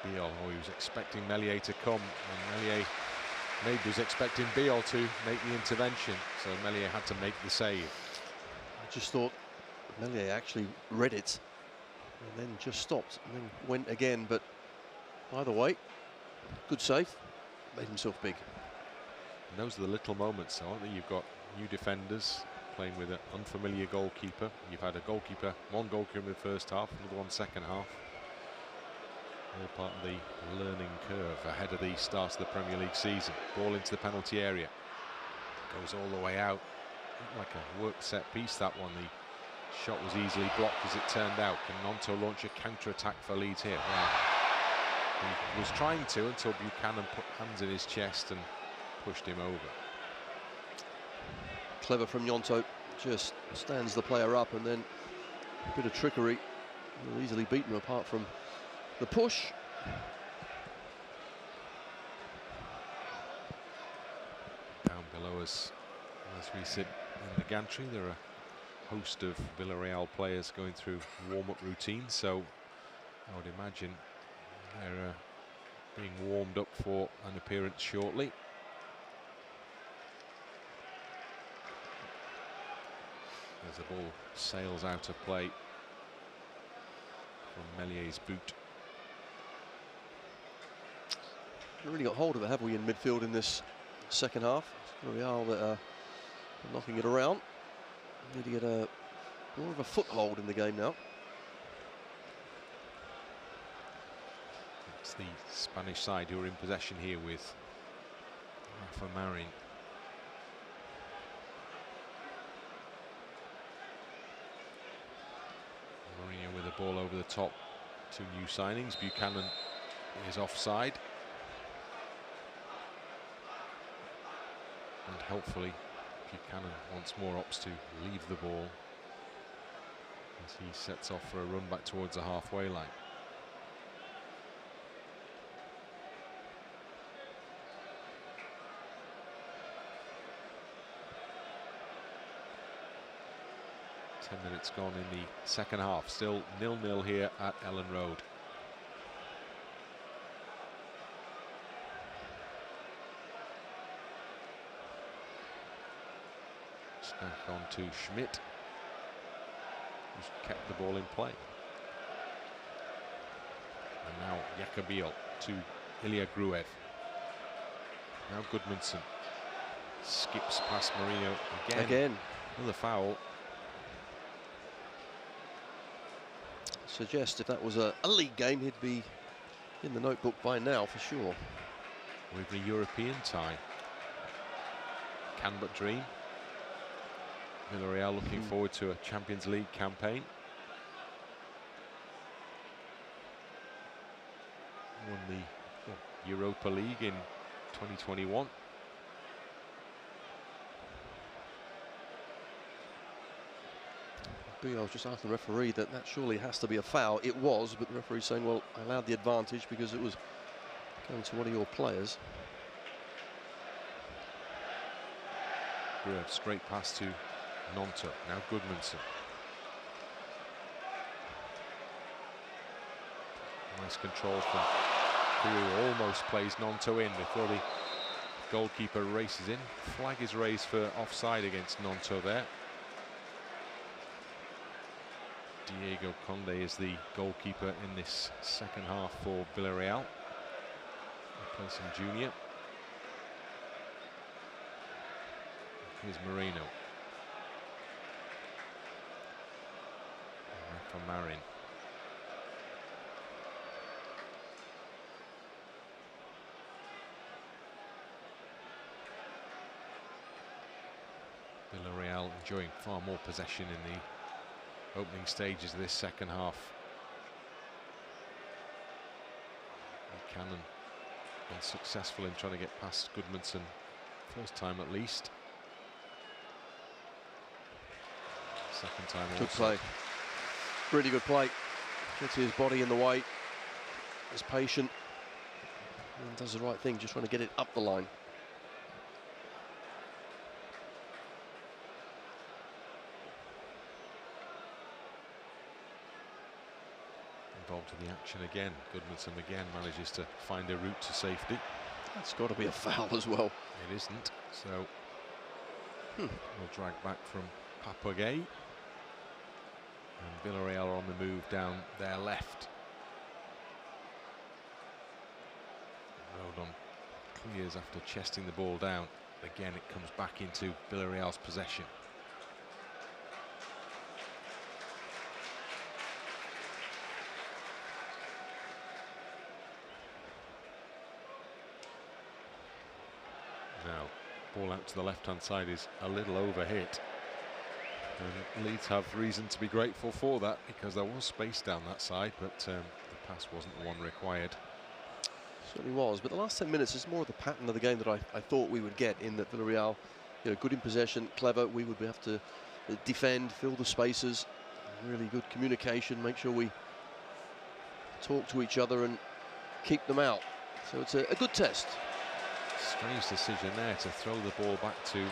Bijol, he was expecting Meslier to come, and Meslier maybe was expecting Bijol to make the intervention, so Meslier had to make the save. I just thought Meslier actually read it and then just stopped and then went again, but either way, good save, made himself big. And those are the little moments, though, aren't they? You've got new defenders playing with an unfamiliar goalkeeper. You've had one goalkeeper in the first half, another one second half. All part of the learning curve ahead of the start of the Premier League season. Ball into the penalty area. Goes all the way out. Like a work set piece, that one. The shot was easily blocked as it turned out. Can Gnonto launch a counter-attack for Leeds here? Wow. He was trying to until Buchanan put hands in his chest and pushed him over. Clever from Gnonto, just stands the player up, and then a bit of trickery. He'll easily beat him apart from the push. Down below us, as we sit in the gantry, there are a host of Villarreal players going through warm-up routines, so I would imagine they're being warmed up for an appearance shortly. As the ball sails out of play from Meslier's boot. Haven't really got hold of it, have we, in midfield in this second half? It's Villarreal that are knocking it around. Need to get more of a foothold in the game now. It's the Spanish side who are in possession here with Marin. Mourinho with the ball over the top. Two new signings. Buchanan is offside. And hopefully Buchanan wants more ops to leave the ball as he sets off for a run back towards the halfway line. Minutes gone in the second half, still 0-0 here at Elland Road. Stach on to Schmidt, who's kept the ball in play. And now Bijol to Gruev. Now Gudmundsson skips past Mourinho again. Another foul. Suggest if that was a league game, he'd be in the notebook by now for sure. With the European tie. Can but dream. Villarreal looking forward to a Champions League campaign. Won the Europa League in 2021. Bijol just asked the referee that surely has to be a foul. It was, but the referee saying, well, I allowed the advantage because it was going to one of your players. Gruev straight pass to Gnonto. Now Gudmundsson. Nice control from Piroe. Almost plays Gnonto in before the goalkeeper races in. Flag is raised for offside against Gnonto there. Diego Conde is the goalkeeper in this second half for Villarreal, replacing Junior. Here's Marino. For Marin. Villarreal enjoying far more possession in the opening stages of this second half. Buchanan unsuccessful in trying to get past Gudmundsson, first time at least. Second time also. Good play. Really good play. Gets his body in the way. Is patient. And does the right thing, just trying to get it up the line. Involved in the action again. Gudmundsson again manages to find a route to safety. That's got to be a foul as well. It isn't, so we'll drag back from Papagay. And Villarreal are on the move down their left. Rodon clears after chesting the ball down. Again, it comes back into Villarreal's possession. Now, ball out to the left-hand side is a little overhit. And Leeds have reason to be grateful for that, because there was space down that side, but the pass wasn't the one required. Certainly was, but the last 10 minutes is more of the pattern of the game that I thought we would get, in that Villarreal, good in possession, clever. We would have to defend, fill the spaces, really good communication, make sure we talk to each other and keep them out. So it's a good test. Strange decision there to throw the ball back to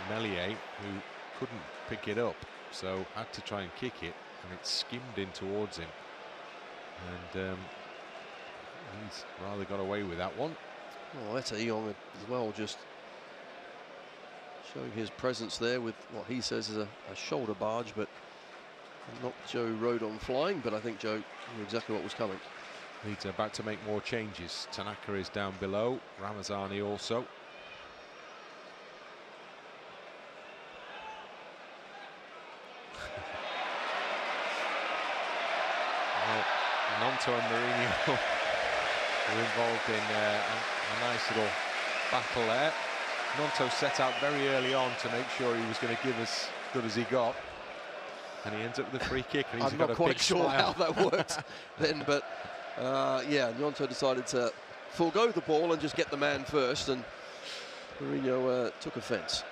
Meslier, who couldn't pick it up, so had to try and kick it, and it skimmed in towards him. And he's rather got away with that one. Oh, that's Eyong as well, just showing his presence there with what he says is a shoulder barge, but not Joe Rodon flying, but I think Joe knew exactly what was coming. Leeds are about to make more changes. Tanaka is down below, Ramazani also. Well, Gnonto and Mourinho were involved in a nice little battle there. Gnonto set out very early on to make sure he was going to give as good as he got, and he ends up with a free kick. And he's I'm got not a quite big sure smile. how that worked then, but yeah, Gnonto decided to forego the ball and just get the man first, and Mourinho took offence.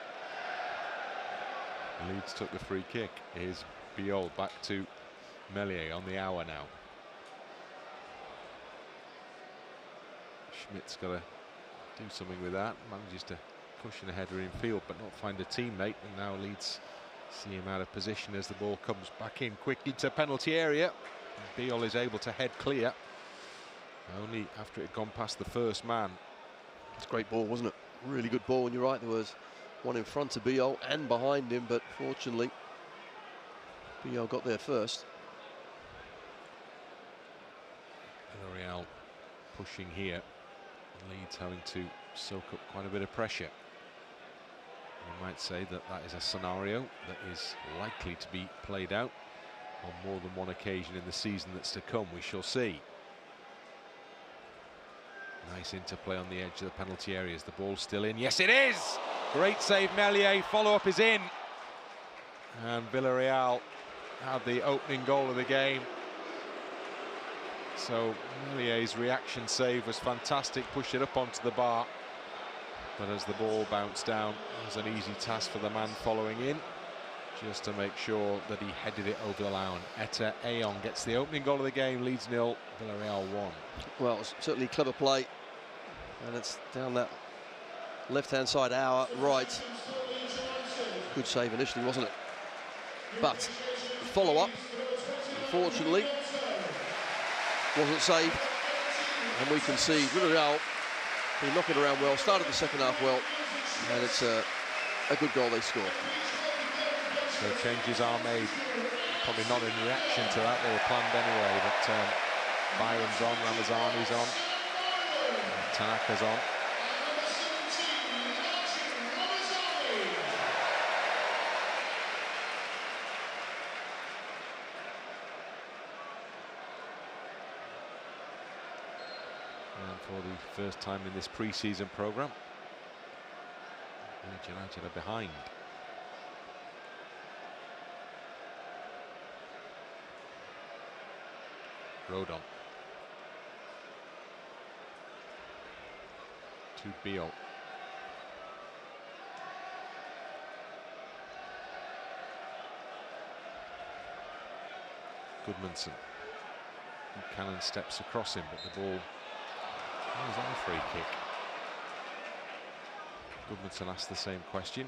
Leeds took the free kick. Here's Bijol back to Meslier on the hour now. Schmidt's got to do something with that. Manages to cushion a header in field but not find a teammate, and now Leeds see him out of position as the ball comes back in quickly to penalty area. Bijol is able to head clear, only after it had gone past the first man. It's a great ball, wasn't it? Really good ball, and you're right, there was one in front of Bijol and behind him, but fortunately Bijol got there first. Villarreal pushing here, Leeds having to soak up quite a bit of pressure. You might say that that is a scenario that is likely to be played out on more than one occasion in the season that's to come. We shall see. Nice interplay on the edge of the penalty area. Is the ball still in? Yes, it is! Great save, Meslier. Follow-up is in. And Villarreal have the opening goal of the game. So Meslier's reaction save was fantastic. Pushed it up onto the bar. But as the ball bounced down, it was an easy task for the man following in, just to make sure that he headed it over the line. Eyong gets the opening goal of the game. Leeds 0, Villarreal 1. Well, it's certainly clever play, and it's down that left-hand side, our right. Good save initially, wasn't it? But follow-up, unfortunately, wasn't saved, and we can see Villarreal been knocking around well, started the second half well, and it's a good goal they scored. So changes are made, probably not in reaction to that, they were planned anyway, but Byram's on, Ramazani's on, Tanaka's on. And for the first time in this pre-season programme, Leeds United are behind. Rodon to Bijol. Gudmundsson. Cannon steps across him, but the ball is on a free kick. Gudmundsson asked the same question.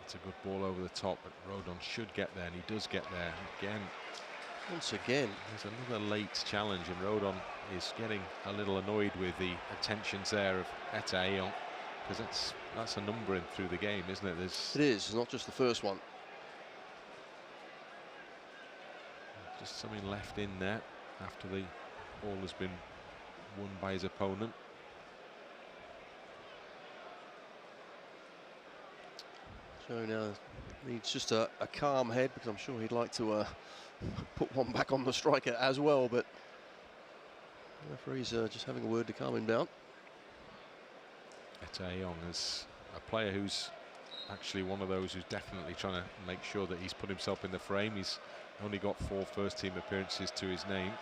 It's a good ball over the top, but Rodon should get there, and he does get there again. Once again, there's another late challenge, and Rodon is getting a little annoyed with the attentions there of Eyong, because that's a numbering through the game, isn't it? It is. It's not just the first one. Just something left in there after the ball has been won by his opponent. So now needs just a calm head, because I'm sure he'd like to put one back on the striker as well, but the referee's just having a word to calm him down. Eyong as a player who's actually one of those who's definitely trying to make sure that he's put himself in the frame. He's only got 4 first-team appearances to his name.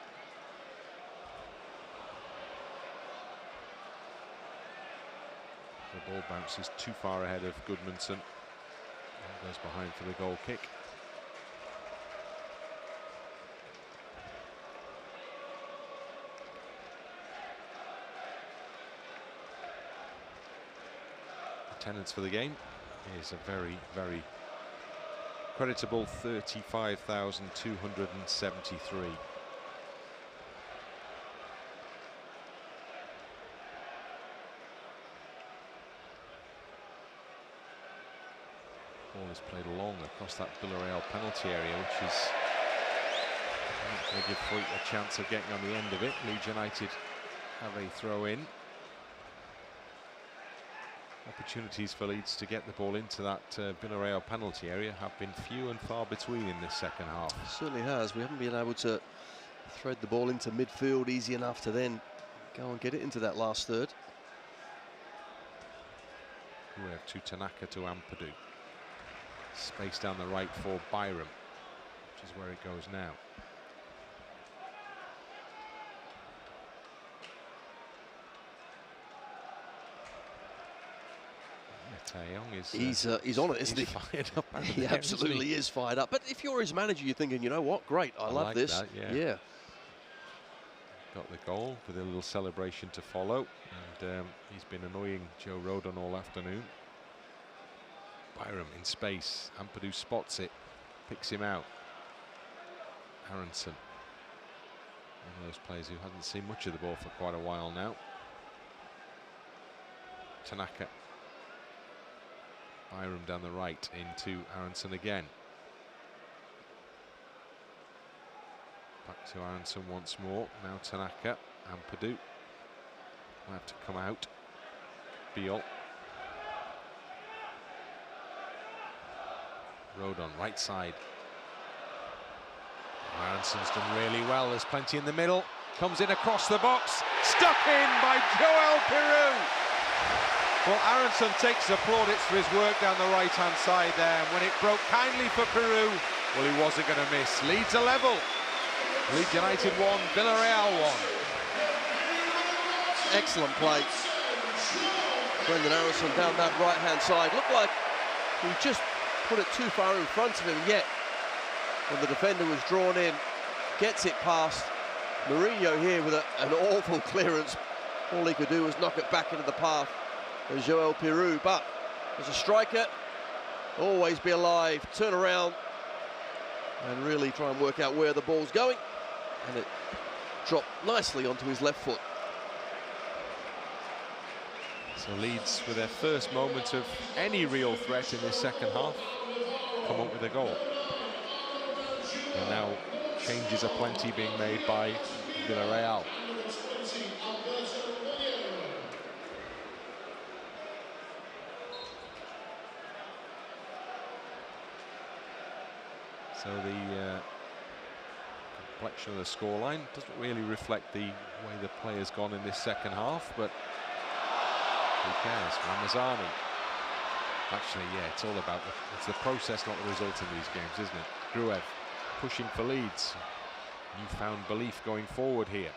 The ball bounces too far ahead of Gudmundsson and goes behind for the goal kick. Attendance for the game is a very, very creditable 35,273. Ball is played long across that Villarreal penalty area, which is not going to give Foyt a chance of getting on the end of it. Leeds United have a throw in. Opportunities for Leeds to get the ball into that Villarreal penalty area have been few and far between in this second half. It certainly has. We haven't been able to thread the ball into midfield easy enough to then go and get it into that last third. Gruev to Tanaka to Ampadu. Space down the right for Byram, which is where it goes now. Eyong is he's on it, isn't he? Fired up. He absolutely is fired up. But if you're his manager, you're thinking, you know what, great, I love like this. That, yeah. Got the goal with a little celebration to follow, and he's been annoying Joe Rodon all afternoon. Byram in space. Ampadu spots it, picks him out. Aaaronson, one of those players who hasn't seen much of the ball for quite a while now. Tanaka. Byram down the right into Aaaronson again. Back to Aaaronson once more. Now Tanaka. Ampadu will have to come out. Bijol. Rodon, right side. Aaronson's done really well. There's plenty in the middle. Comes in across the box. Stuck in by Piroe. Well, Aaaronson takes the plaudits for his work down the right-hand side there. And when it broke kindly for Piroe, well, he wasn't going to miss. Leeds are level. Leeds United 1, Villarreal 1. Excellent play. Brendan Aaaronson down that right-hand side. Looked like he just put it too far in front of him, yet when the defender was drawn in, gets it past Mourinho here with an awful clearance. All he could do was knock it back into the path of Joel Piroe, but as a striker, always be alive, turn around and really try and work out where the ball's going, and it dropped nicely onto his left foot. So Leeds, with their first moment of any real threat in this second half, come up with a goal. And now changes are plenty being made by Villarreal. So the complexion of the scoreline doesn't really reflect the way the play has gone in this second half, but who cares? Ramazani. Actually, yeah, it's all about it's the process, not the result in these games, isn't it? Gruev pushing for Leeds. Newfound belief going forward here.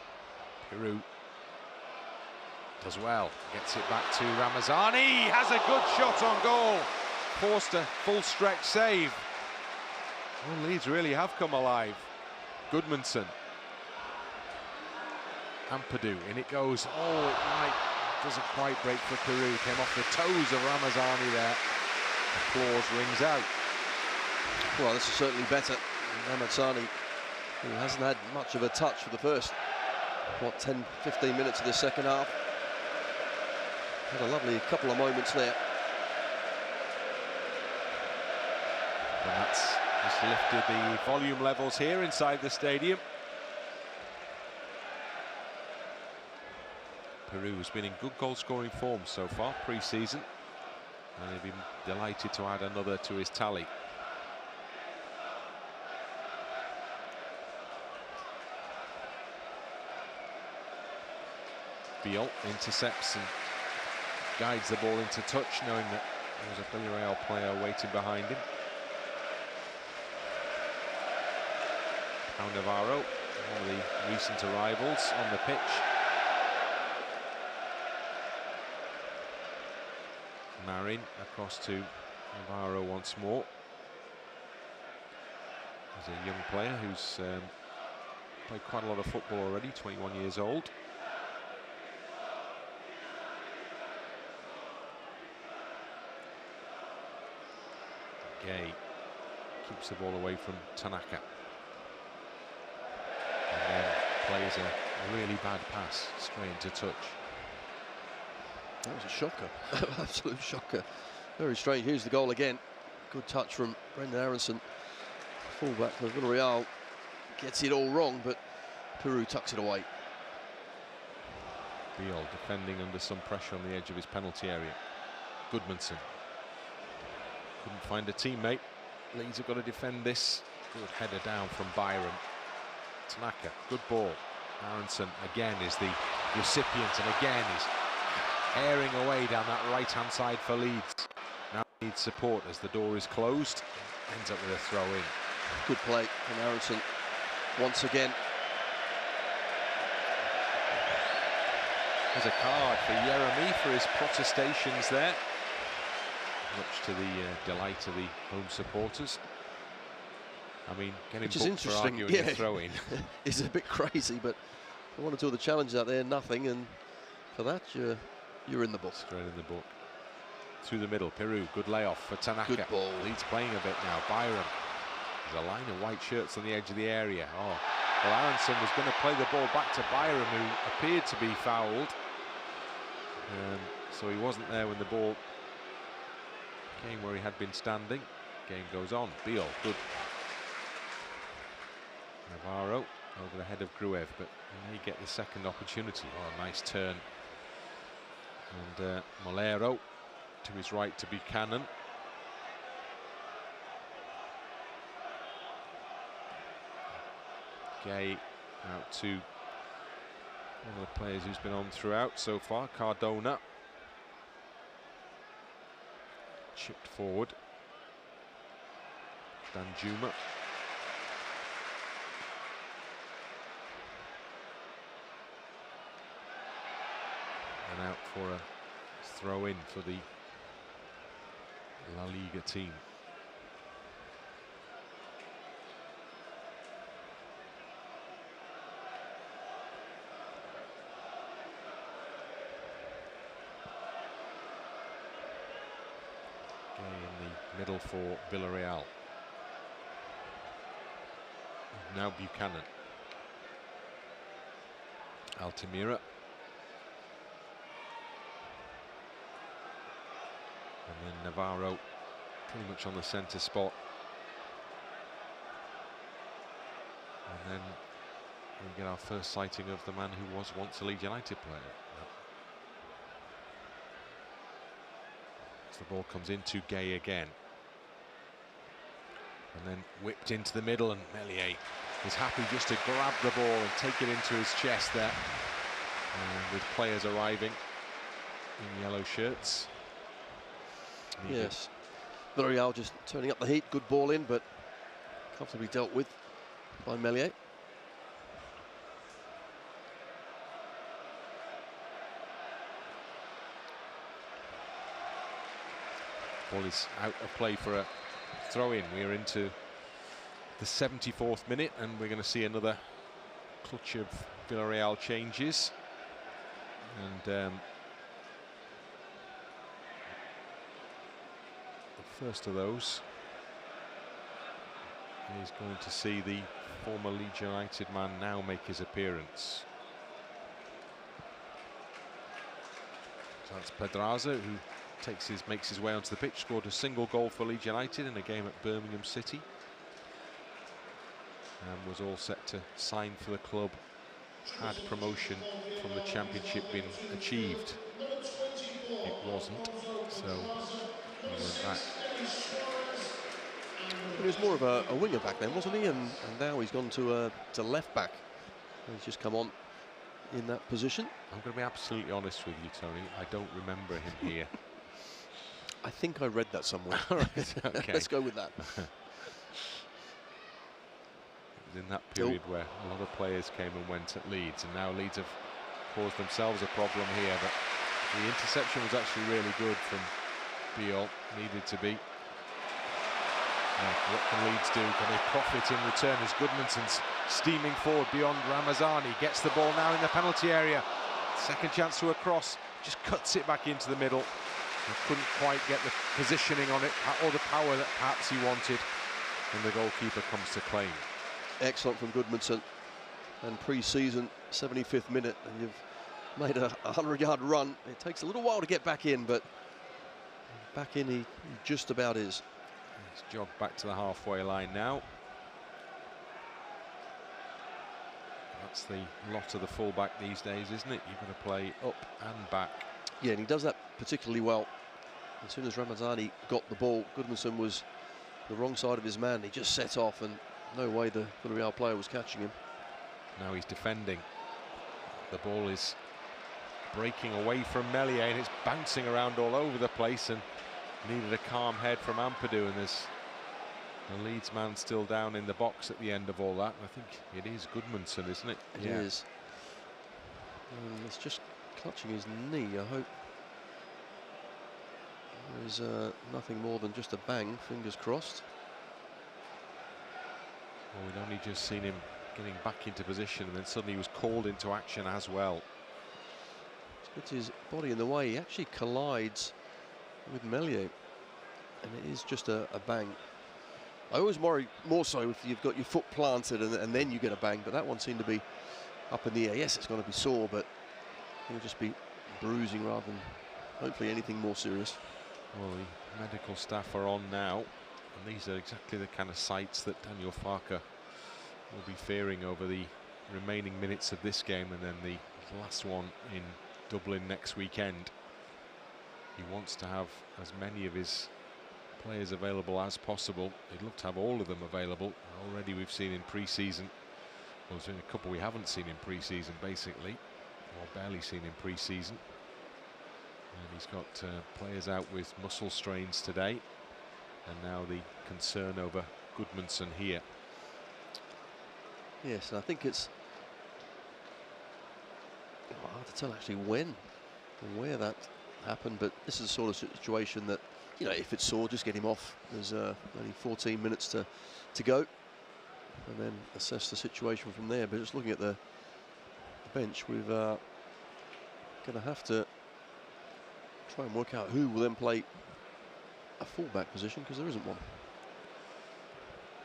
Piroe does well. Gets it back to Ramazani. Has a good shot on goal. Forced a full stretch save. Well, Leeds really have come alive. Gudmundsson. Ampadu, in it goes. Oh, it doesn't quite break for Piroe. Came off the toes of Ramazani there. Applause rings out. Well, this is certainly better. Ramazani, who hasn't had much of a touch for the first, what, 10-15 minutes of the second half. Had a lovely couple of moments there. And that's just lifted the volume levels here inside the stadium. Piroe has been in good goal-scoring form so far, pre-season, and they've been delighted to add another to his tally. Bijol intercepts and guides the ball into touch, knowing that there's a Villarreal player waiting behind him. Navarro, one of the recent arrivals on the pitch. Marin across to Navarro once more. He's a young player who's played quite a lot of football already, 21 years old. Gay keeps the ball away from Tanaka. And then plays a really bad pass straight into touch. That was a shocker. Absolute shocker. Very strange. Here's the goal again. Good touch from Brendan Aaaronson. Fullback for Villarreal gets it all wrong, but Piroe tucks it away. Bijol defending under some pressure on the edge of his penalty area. Gudmundsson couldn't find a teammate. Leeds have got to defend this. Good header down from Byram. Tanaka, good ball. Aaaronson again is the recipient, and again is airing away down that right-hand side for Leeds. Now needs support as the door is closed. Ends up with a throw-in. Good play from Aaaronson once again. There's a card for Jeremy for his protestations there, much to the delight of the home supporters. I mean, getting booked for arguing a throw-in is a bit crazy, but for one or two of the challenges out there, nothing, and for that you're in the book. Straight in the book. Through the middle, Piroe, good layoff for Tanaka. Good ball. Leeds playing a bit now. Byram. There's a line of white shirts on the edge of the area. Oh, well, Aaaronson was going to play the ball back to Byram, who appeared to be fouled. So he wasn't there when the ball came where he had been standing. Game goes on. Bijol, good. Navarro over the head of Gruev, but he may get the second opportunity. Oh, a nice turn. And Meslier to his right to Buchanan. Gay out to one of the players who's been on throughout so far, Cardona. Chipped forward. Danjuma. And out for a throw-in for the La Liga team. In the middle for Villarreal. Now Buchanan. Altamira. And then Navarro pretty much on the centre spot. And then we get our first sighting of the man who was once a Leeds United player. As the ball comes into Gay again. And then whipped into the middle, and Meslier is happy just to grab the ball and take it into his chest there. With players arriving in yellow shirts. Yes, Villarreal just turning up the heat. Good ball in, but comfortably dealt with by Meslier. Ball is out of play for a throw-in. We are into the 74th minute, and we're going to see another clutch of Villarreal changes. And the first of those is going to see the former Leeds United man now make his appearance. So that's Pedraza, who makes his way onto the pitch, scored a single goal for Leeds United in a game at Birmingham City, and was all set to sign for the club had promotion from the Championship been achieved. It wasn't, so he went back. He was more of a winger back then, wasn't he? And now he's gone to left back. He's just come on in that position. I'm going to be absolutely honest with you, Tony. I don't remember him here. I think I read that somewhere. All right, okay. Let's go with that. It was in that period where a lot of players came and went at Leeds, and now Leeds have caused themselves a problem here. But the interception was actually really good from Bijol. Needed to be. What can Leeds do? Can they profit in return as Gudmundsson's steaming forward beyond Ramazani? Gets the ball now in the penalty area. Second chance to a cross. Just cuts it back into the middle. He couldn't quite get the positioning on it or the power that perhaps he wanted. And the goalkeeper comes to claim. Excellent from Gudmundsson. And pre-season, 75th minute, and you've made a 100-yard run. It takes a little while to get back in, but back in he just about is. He's jogged back to the halfway line now. That's the lot of the fullback these days, isn't it? You've got to play up and back. Yeah, and he does that particularly well. As soon as Ramazani got the ball, Gudmundsson was the wrong side of his man. He just set off, and no way the Villarreal player was catching him. Now he's defending. The ball is breaking away from Meslier, and it's bouncing around all over the place, and needed a calm head from Ampadu, and there's the Leeds man still down in the box at the end of all that. I think it is Gudmundsson, isn't it? It is. It's just clutching his knee. I hope there's nothing more than just a bang, fingers crossed. Well, we'd only just seen him getting back into position, and then suddenly he was called into action as well. He's got his body in the way. He actually collides with Meslier, and it is just a bang. I always worry more so if you've got your foot planted and then you get a bang, but that one seemed to be up in the air. Yes, it's going to be sore, but it'll just be bruising rather than hopefully anything more serious. Well, the medical staff are on now, and these are exactly the kind of sights that Daniel Farke will be fearing over the remaining minutes of this game, and then the last one in Dublin next weekend. He wants to have as many of his players available as possible. He'd love to have all of them available. Already we've seen in pre-season, well, there's been a couple we haven't seen in pre-season basically, or barely seen in pre-season. And he's got players out with muscle strains today, and now the concern over Gudmundsson here. Yes, and I think it's hard to tell actually when and where that happened, but this is the sort of situation that, you know, if it's sore, just get him off. There's only 14 minutes to go, and then assess the situation from there. But just looking at the bench, we've going to have to try and work out who will then play a fullback position, because there isn't one.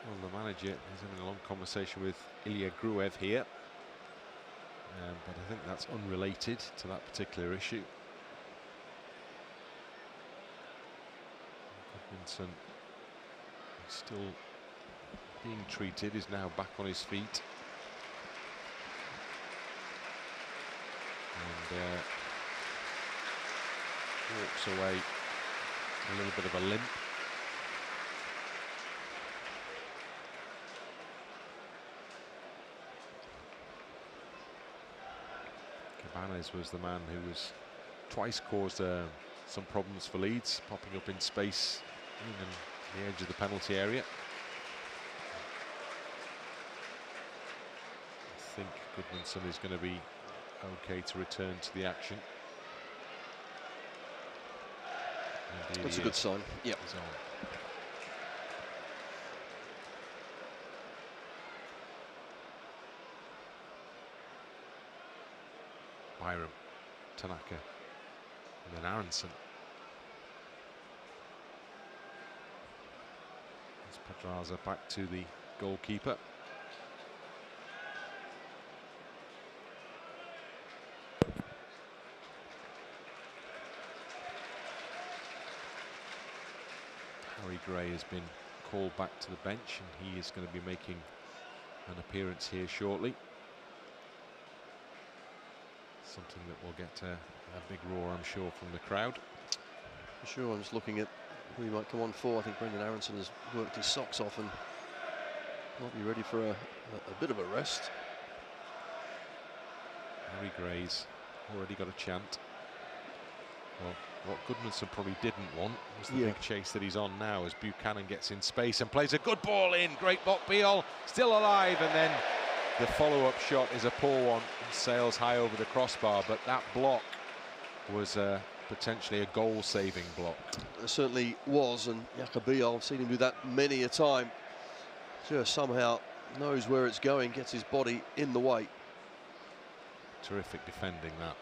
Well, the manager is having a long conversation with Gruev here, but I think that's unrelated to that particular issue. Gudmundsson, still being treated, is now back on his feet. And walks away a little bit of a limp. Cabanas was the man who was twice caused some problems for Leeds, popping up in space in the edge of the penalty area. I think Gudmundsson is going to be okay to return to the action. Indeed, that's a good sign. Yep. He's on. Byram, Tanaka, and then Aaaronson. As Pedraza back to the goalkeeper. Harry Gray has been called back to the bench, and he is going to be making an appearance here shortly. Something that will get a big roar, I'm sure, from the crowd. For sure, I'm just looking at who he might come on for. I think Brendan Aaaronson has worked his socks off and might be ready for a bit of a rest. Harry Gray's already got a chant. Well, what Gudmundsson probably didn't want was the big chase that he's on now as Buchanan gets in space and plays a good ball in. Great block, Bijol still alive, and then the follow-up shot is a poor one and sails high over the crossbar, but that block was potentially a goal-saving block. It certainly was, and Bijol, I've seen him do that many a time. Just somehow knows where it's going, gets his body in the way. Terrific defending, that.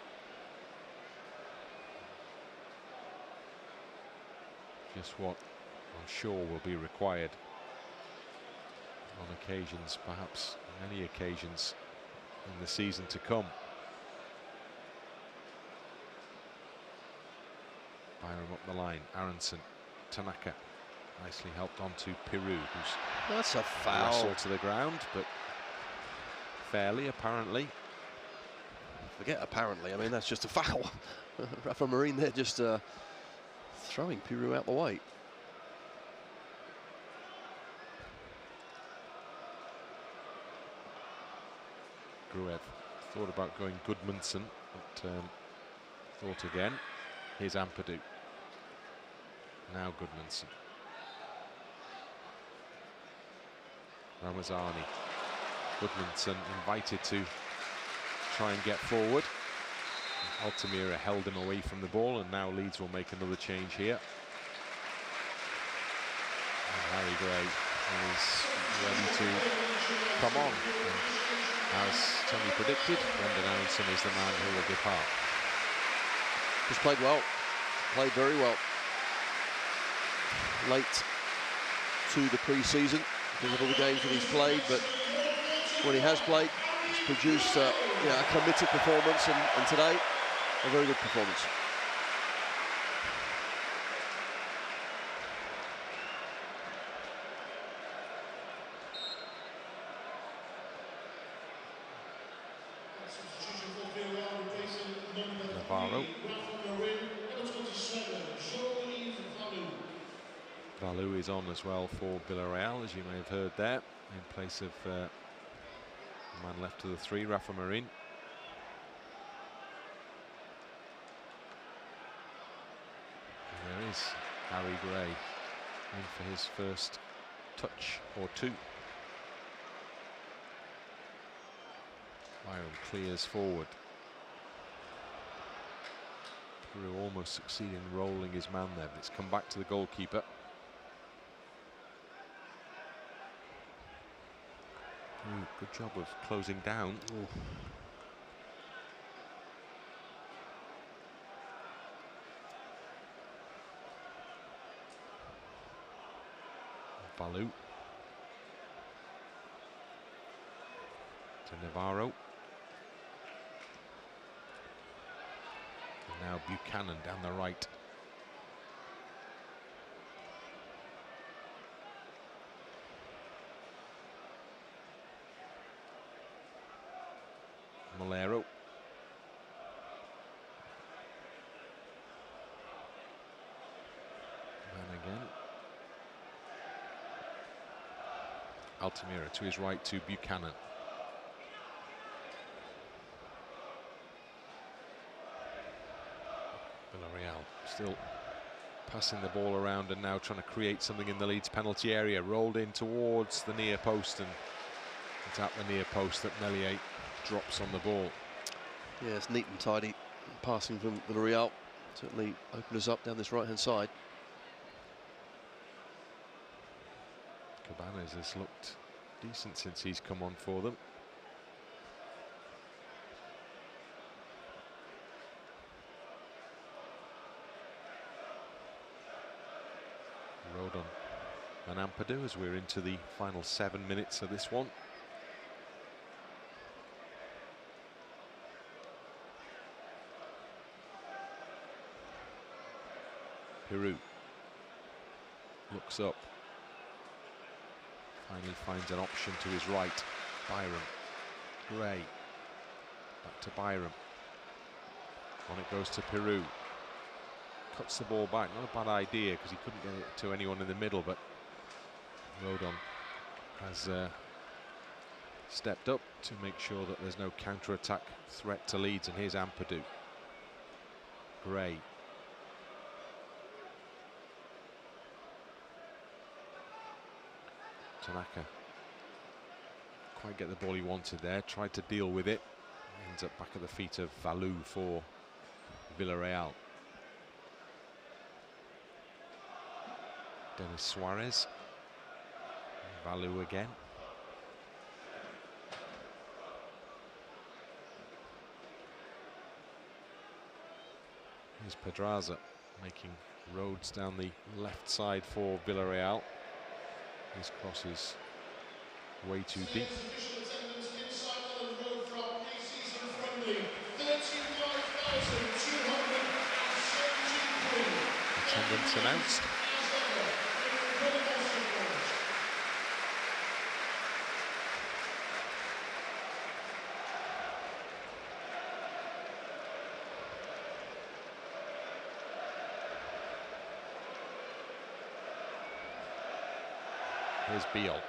Just what I'm sure will be required on occasions, perhaps many occasions in the season to come. Byram up the line, Aaaronson, Tanaka, nicely helped onto Piroe, who's that's a foul. Wrestled to the ground, but fairly apparently. Forget apparently, I mean that's just a foul. Rafa Marine there just throwing Piroe out the way. Gruev thought about going Gudmundsson, but thought again. Here's Ampadu. Now Gudmundsson. Ramazani. Gudmundsson invited to try and get forward. Altamira held him away from the ball, and now Leeds will make another change here. And Harry Gray is ready to come on. And as Tony predicted, Brendan Aaaronson is the man who will depart. He's played well, played very well. Late to the pre-season because of all the games that he's played, but when he has played, he's produced a committed performance, and today, a very good performance. Darlow is on as well for Villarreal, as you may have heard there, in place of the man left to the 3, Rafa Marin. And there is Harry Gray in for his first touch or 2. Byram clears forward. Piroe almost succeeding in rolling his man there, but it's come back to the goalkeeper. Ooh, good job of closing down. Ooh. Baloo to Navarro. And now Buchanan down the right. Malero. And again. Altamira to his right to Buchanan. Villarreal still passing the ball around and now trying to create something in the Leeds penalty area. Rolled in towards the near post, and it's at the near post that Meslier drops on the ball. Yeah, it's neat and tidy passing from Villarreal. Certainly opened us up down this right-hand side. Cabanas has looked decent since he's come on for them. Rodon and Ampadu as we're into the final 7 minutes of this one. Piroe looks up. Finally finds an option to his right. Byram. Gray. Back to Byram. On it goes to Piroe. Cuts the ball back. Not a bad idea because he couldn't get it to anyone in the middle, but Rodon has stepped up to make sure that there's no counter-attack threat to Leeds. And here's Ampadu. Gray. Tanaka. Quite get the ball he wanted there. Tried to deal with it. Ends up back at the feet of Valou for Villarreal. Denis Suarez. Valou again. Here's Pedraza making roads down the left side for Villarreal. His cross is way too deep. Attendance announced. Here's Bijol.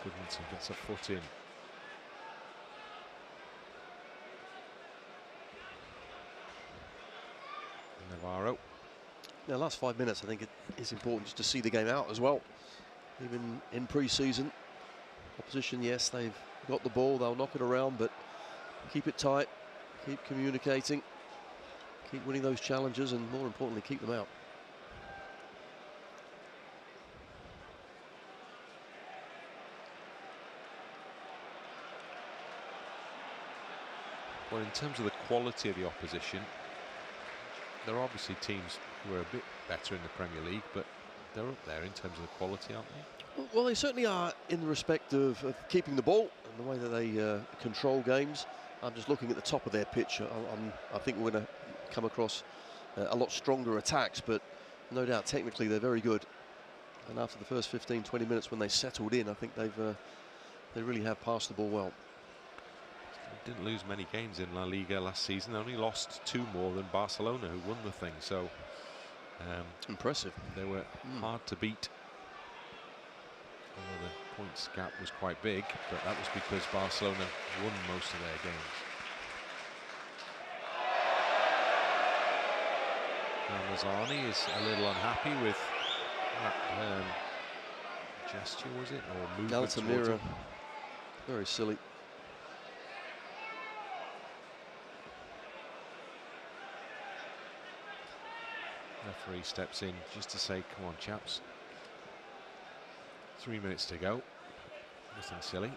Gudmundsson gets a foot in. Navarro. Now, last 5 minutes, I think it is important just to see the game out as well. Even in pre-season, opposition, yes, they've got the ball, they'll knock it around, but keep it tight, keep communicating, keep winning those challenges, and more importantly, keep them out. Well, in terms of the quality of the opposition, there are obviously teams who are a bit better in the Premier League, but they're up there in terms of the quality, aren't they? Well, they certainly are in the respect of keeping the ball and the way that they control games. I'm just looking at the top of their pitch. I think we're going to come across a lot stronger attacks, but no doubt technically they're very good. And after the first 15-20 minutes when they settled in, I think they really have passed the ball well. Didn't lose many games in La Liga last season. Only lost 2 more than Barcelona, who won the thing. So impressive. They were hard to beat. Although the points gap was quite big, but that was because Barcelona won most of their games. Ramazani is a little unhappy with that gesture, was it, or movement towards him? Very silly. Referee steps in just to say, come on, chaps. 3 minutes to go. Nothing silly.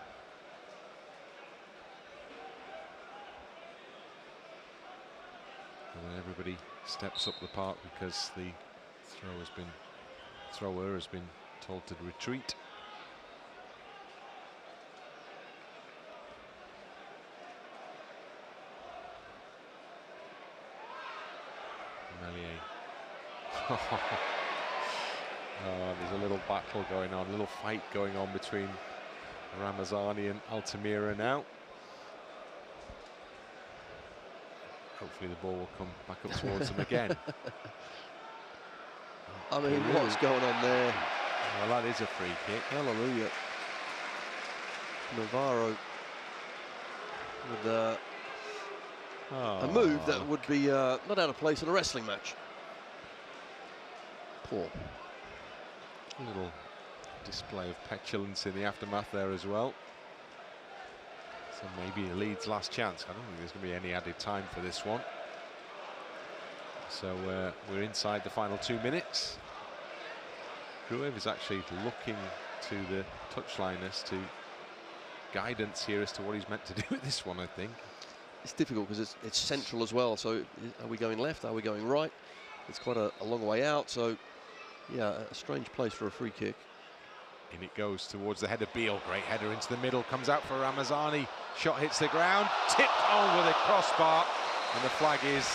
And then everybody steps up the park because the thrower has been told to retreat. Meslier. There's a little battle going on, a little fight going on between Ramazani and Altamira now. Hopefully the ball will come back up towards them again. I mean, what's going on there? Well, that is a free kick. Hallelujah. Navarro with a move that would be not out of place in a wrestling match. Poor. A little display of petulance in the aftermath there as well. So maybe Leeds' last chance. I don't think there's going to be any added time for this one. So we're inside the final 2 minutes. Gruev is actually looking to the touchline as to guidance here as to what he's meant to do with this one, I think. It's difficult because it's central as well. So are we going left? Are we going right? It's quite a long way out. So yeah, a strange place for a free kick. In it goes towards the header. Bijol, great header into the middle, comes out for Ramazani. Shot hits the ground, tipped on with a crossbar, and the flag is,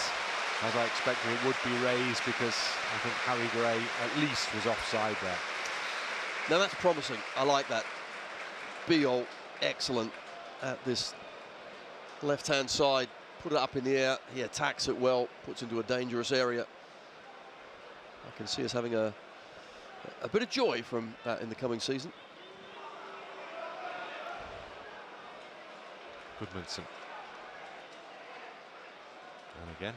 as I expected, it would be raised because I think Harry Gray at least was offside there. Now that's promising. I like that. Bijol, excellent at this left-hand side. Put it up in the air. He attacks it well, puts into a dangerous area. I can see us having a a bit of joy from that in the coming season. Gudmundsson. And again,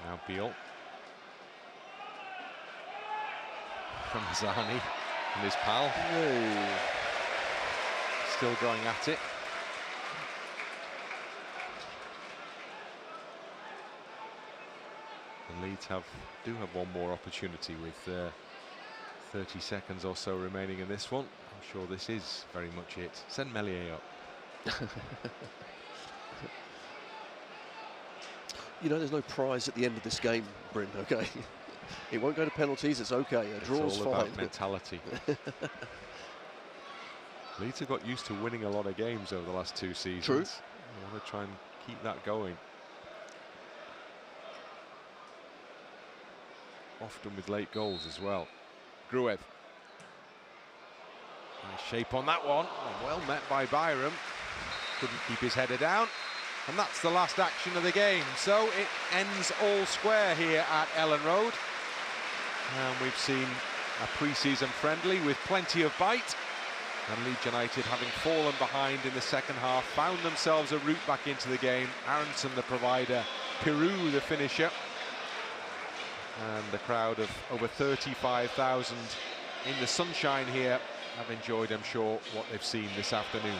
now Bijol. Ramazani and his pal. Hey. Still going at it. And Leeds do have one more opportunity with 30 seconds or so remaining in this one. I'm sure this is very much it. Send Meslier up. You know, there's no prize at the end of this game, Bryn, okay? It won't go to penalties, it's okay. A draw's all fine. about mentality. Leeds have got used to winning a lot of games over the last 2 seasons. True. I want to try and keep that going. Often with late goals as well. Gruev. Nice shape on that one. Well met by Byram. Couldn't keep his header down. And that's the last action of the game. So it ends all square here at Elland Road. And we've seen a pre-season friendly with plenty of bite. And Leeds United, having fallen behind in the second half, found themselves a route back into the game. Aaaronson the provider, Piroe the finisher. And the crowd of over 35,000 in the sunshine here have enjoyed, I'm sure, what they've seen this afternoon.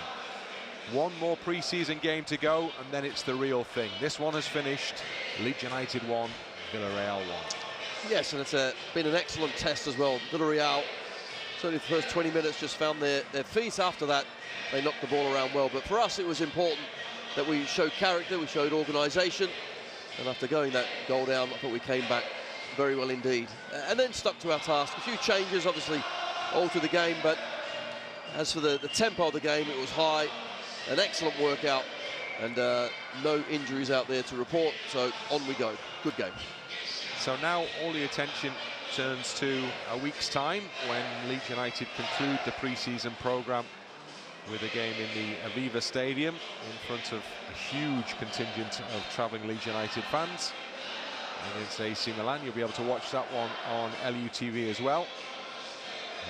One more pre-season game to go, and then it's the real thing. This one has finished. Leeds United 1, Villarreal 1. Yes, and it's been an excellent test as well. Villarreal, certainly the first 20 minutes, just found their feet. After that, they knocked the ball around well. But for us, it was important that we showed character, we showed organisation. And after going that goal down, I thought we came back very well indeed. And then stuck to our task. A few changes, obviously, altered the game. But as for the tempo of the game, it was high. An excellent workout. And no injuries out there to report. So on we go. Good game. So now all the attention turns to a week's time when Leeds United conclude the pre-season programme with a game in the Aviva Stadium in front of a huge contingent of travelling Leeds United fans. Against AC Milan, you'll be able to watch that one on LUTV as well.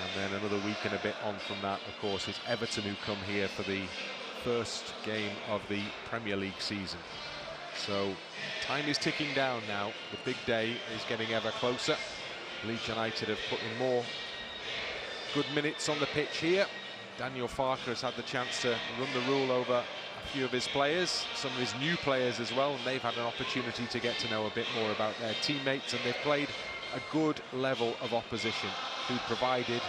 And then another week and a bit on from that, of course, is Everton, who come here for the first game of the Premier League season. So time is ticking down now. The big day is getting ever closer. Leeds United have put in more good minutes on the pitch here. Daniel Farke has had the chance to run the rule over a few of his players, some of his new players as well, and they've had an opportunity to get to know a bit more about their teammates, and they've played a good level of opposition who provided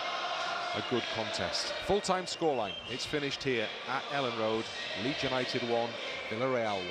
a good contest. Full-time scoreline, it's finished here at Elland Road. Leeds United 1, Villarreal 1.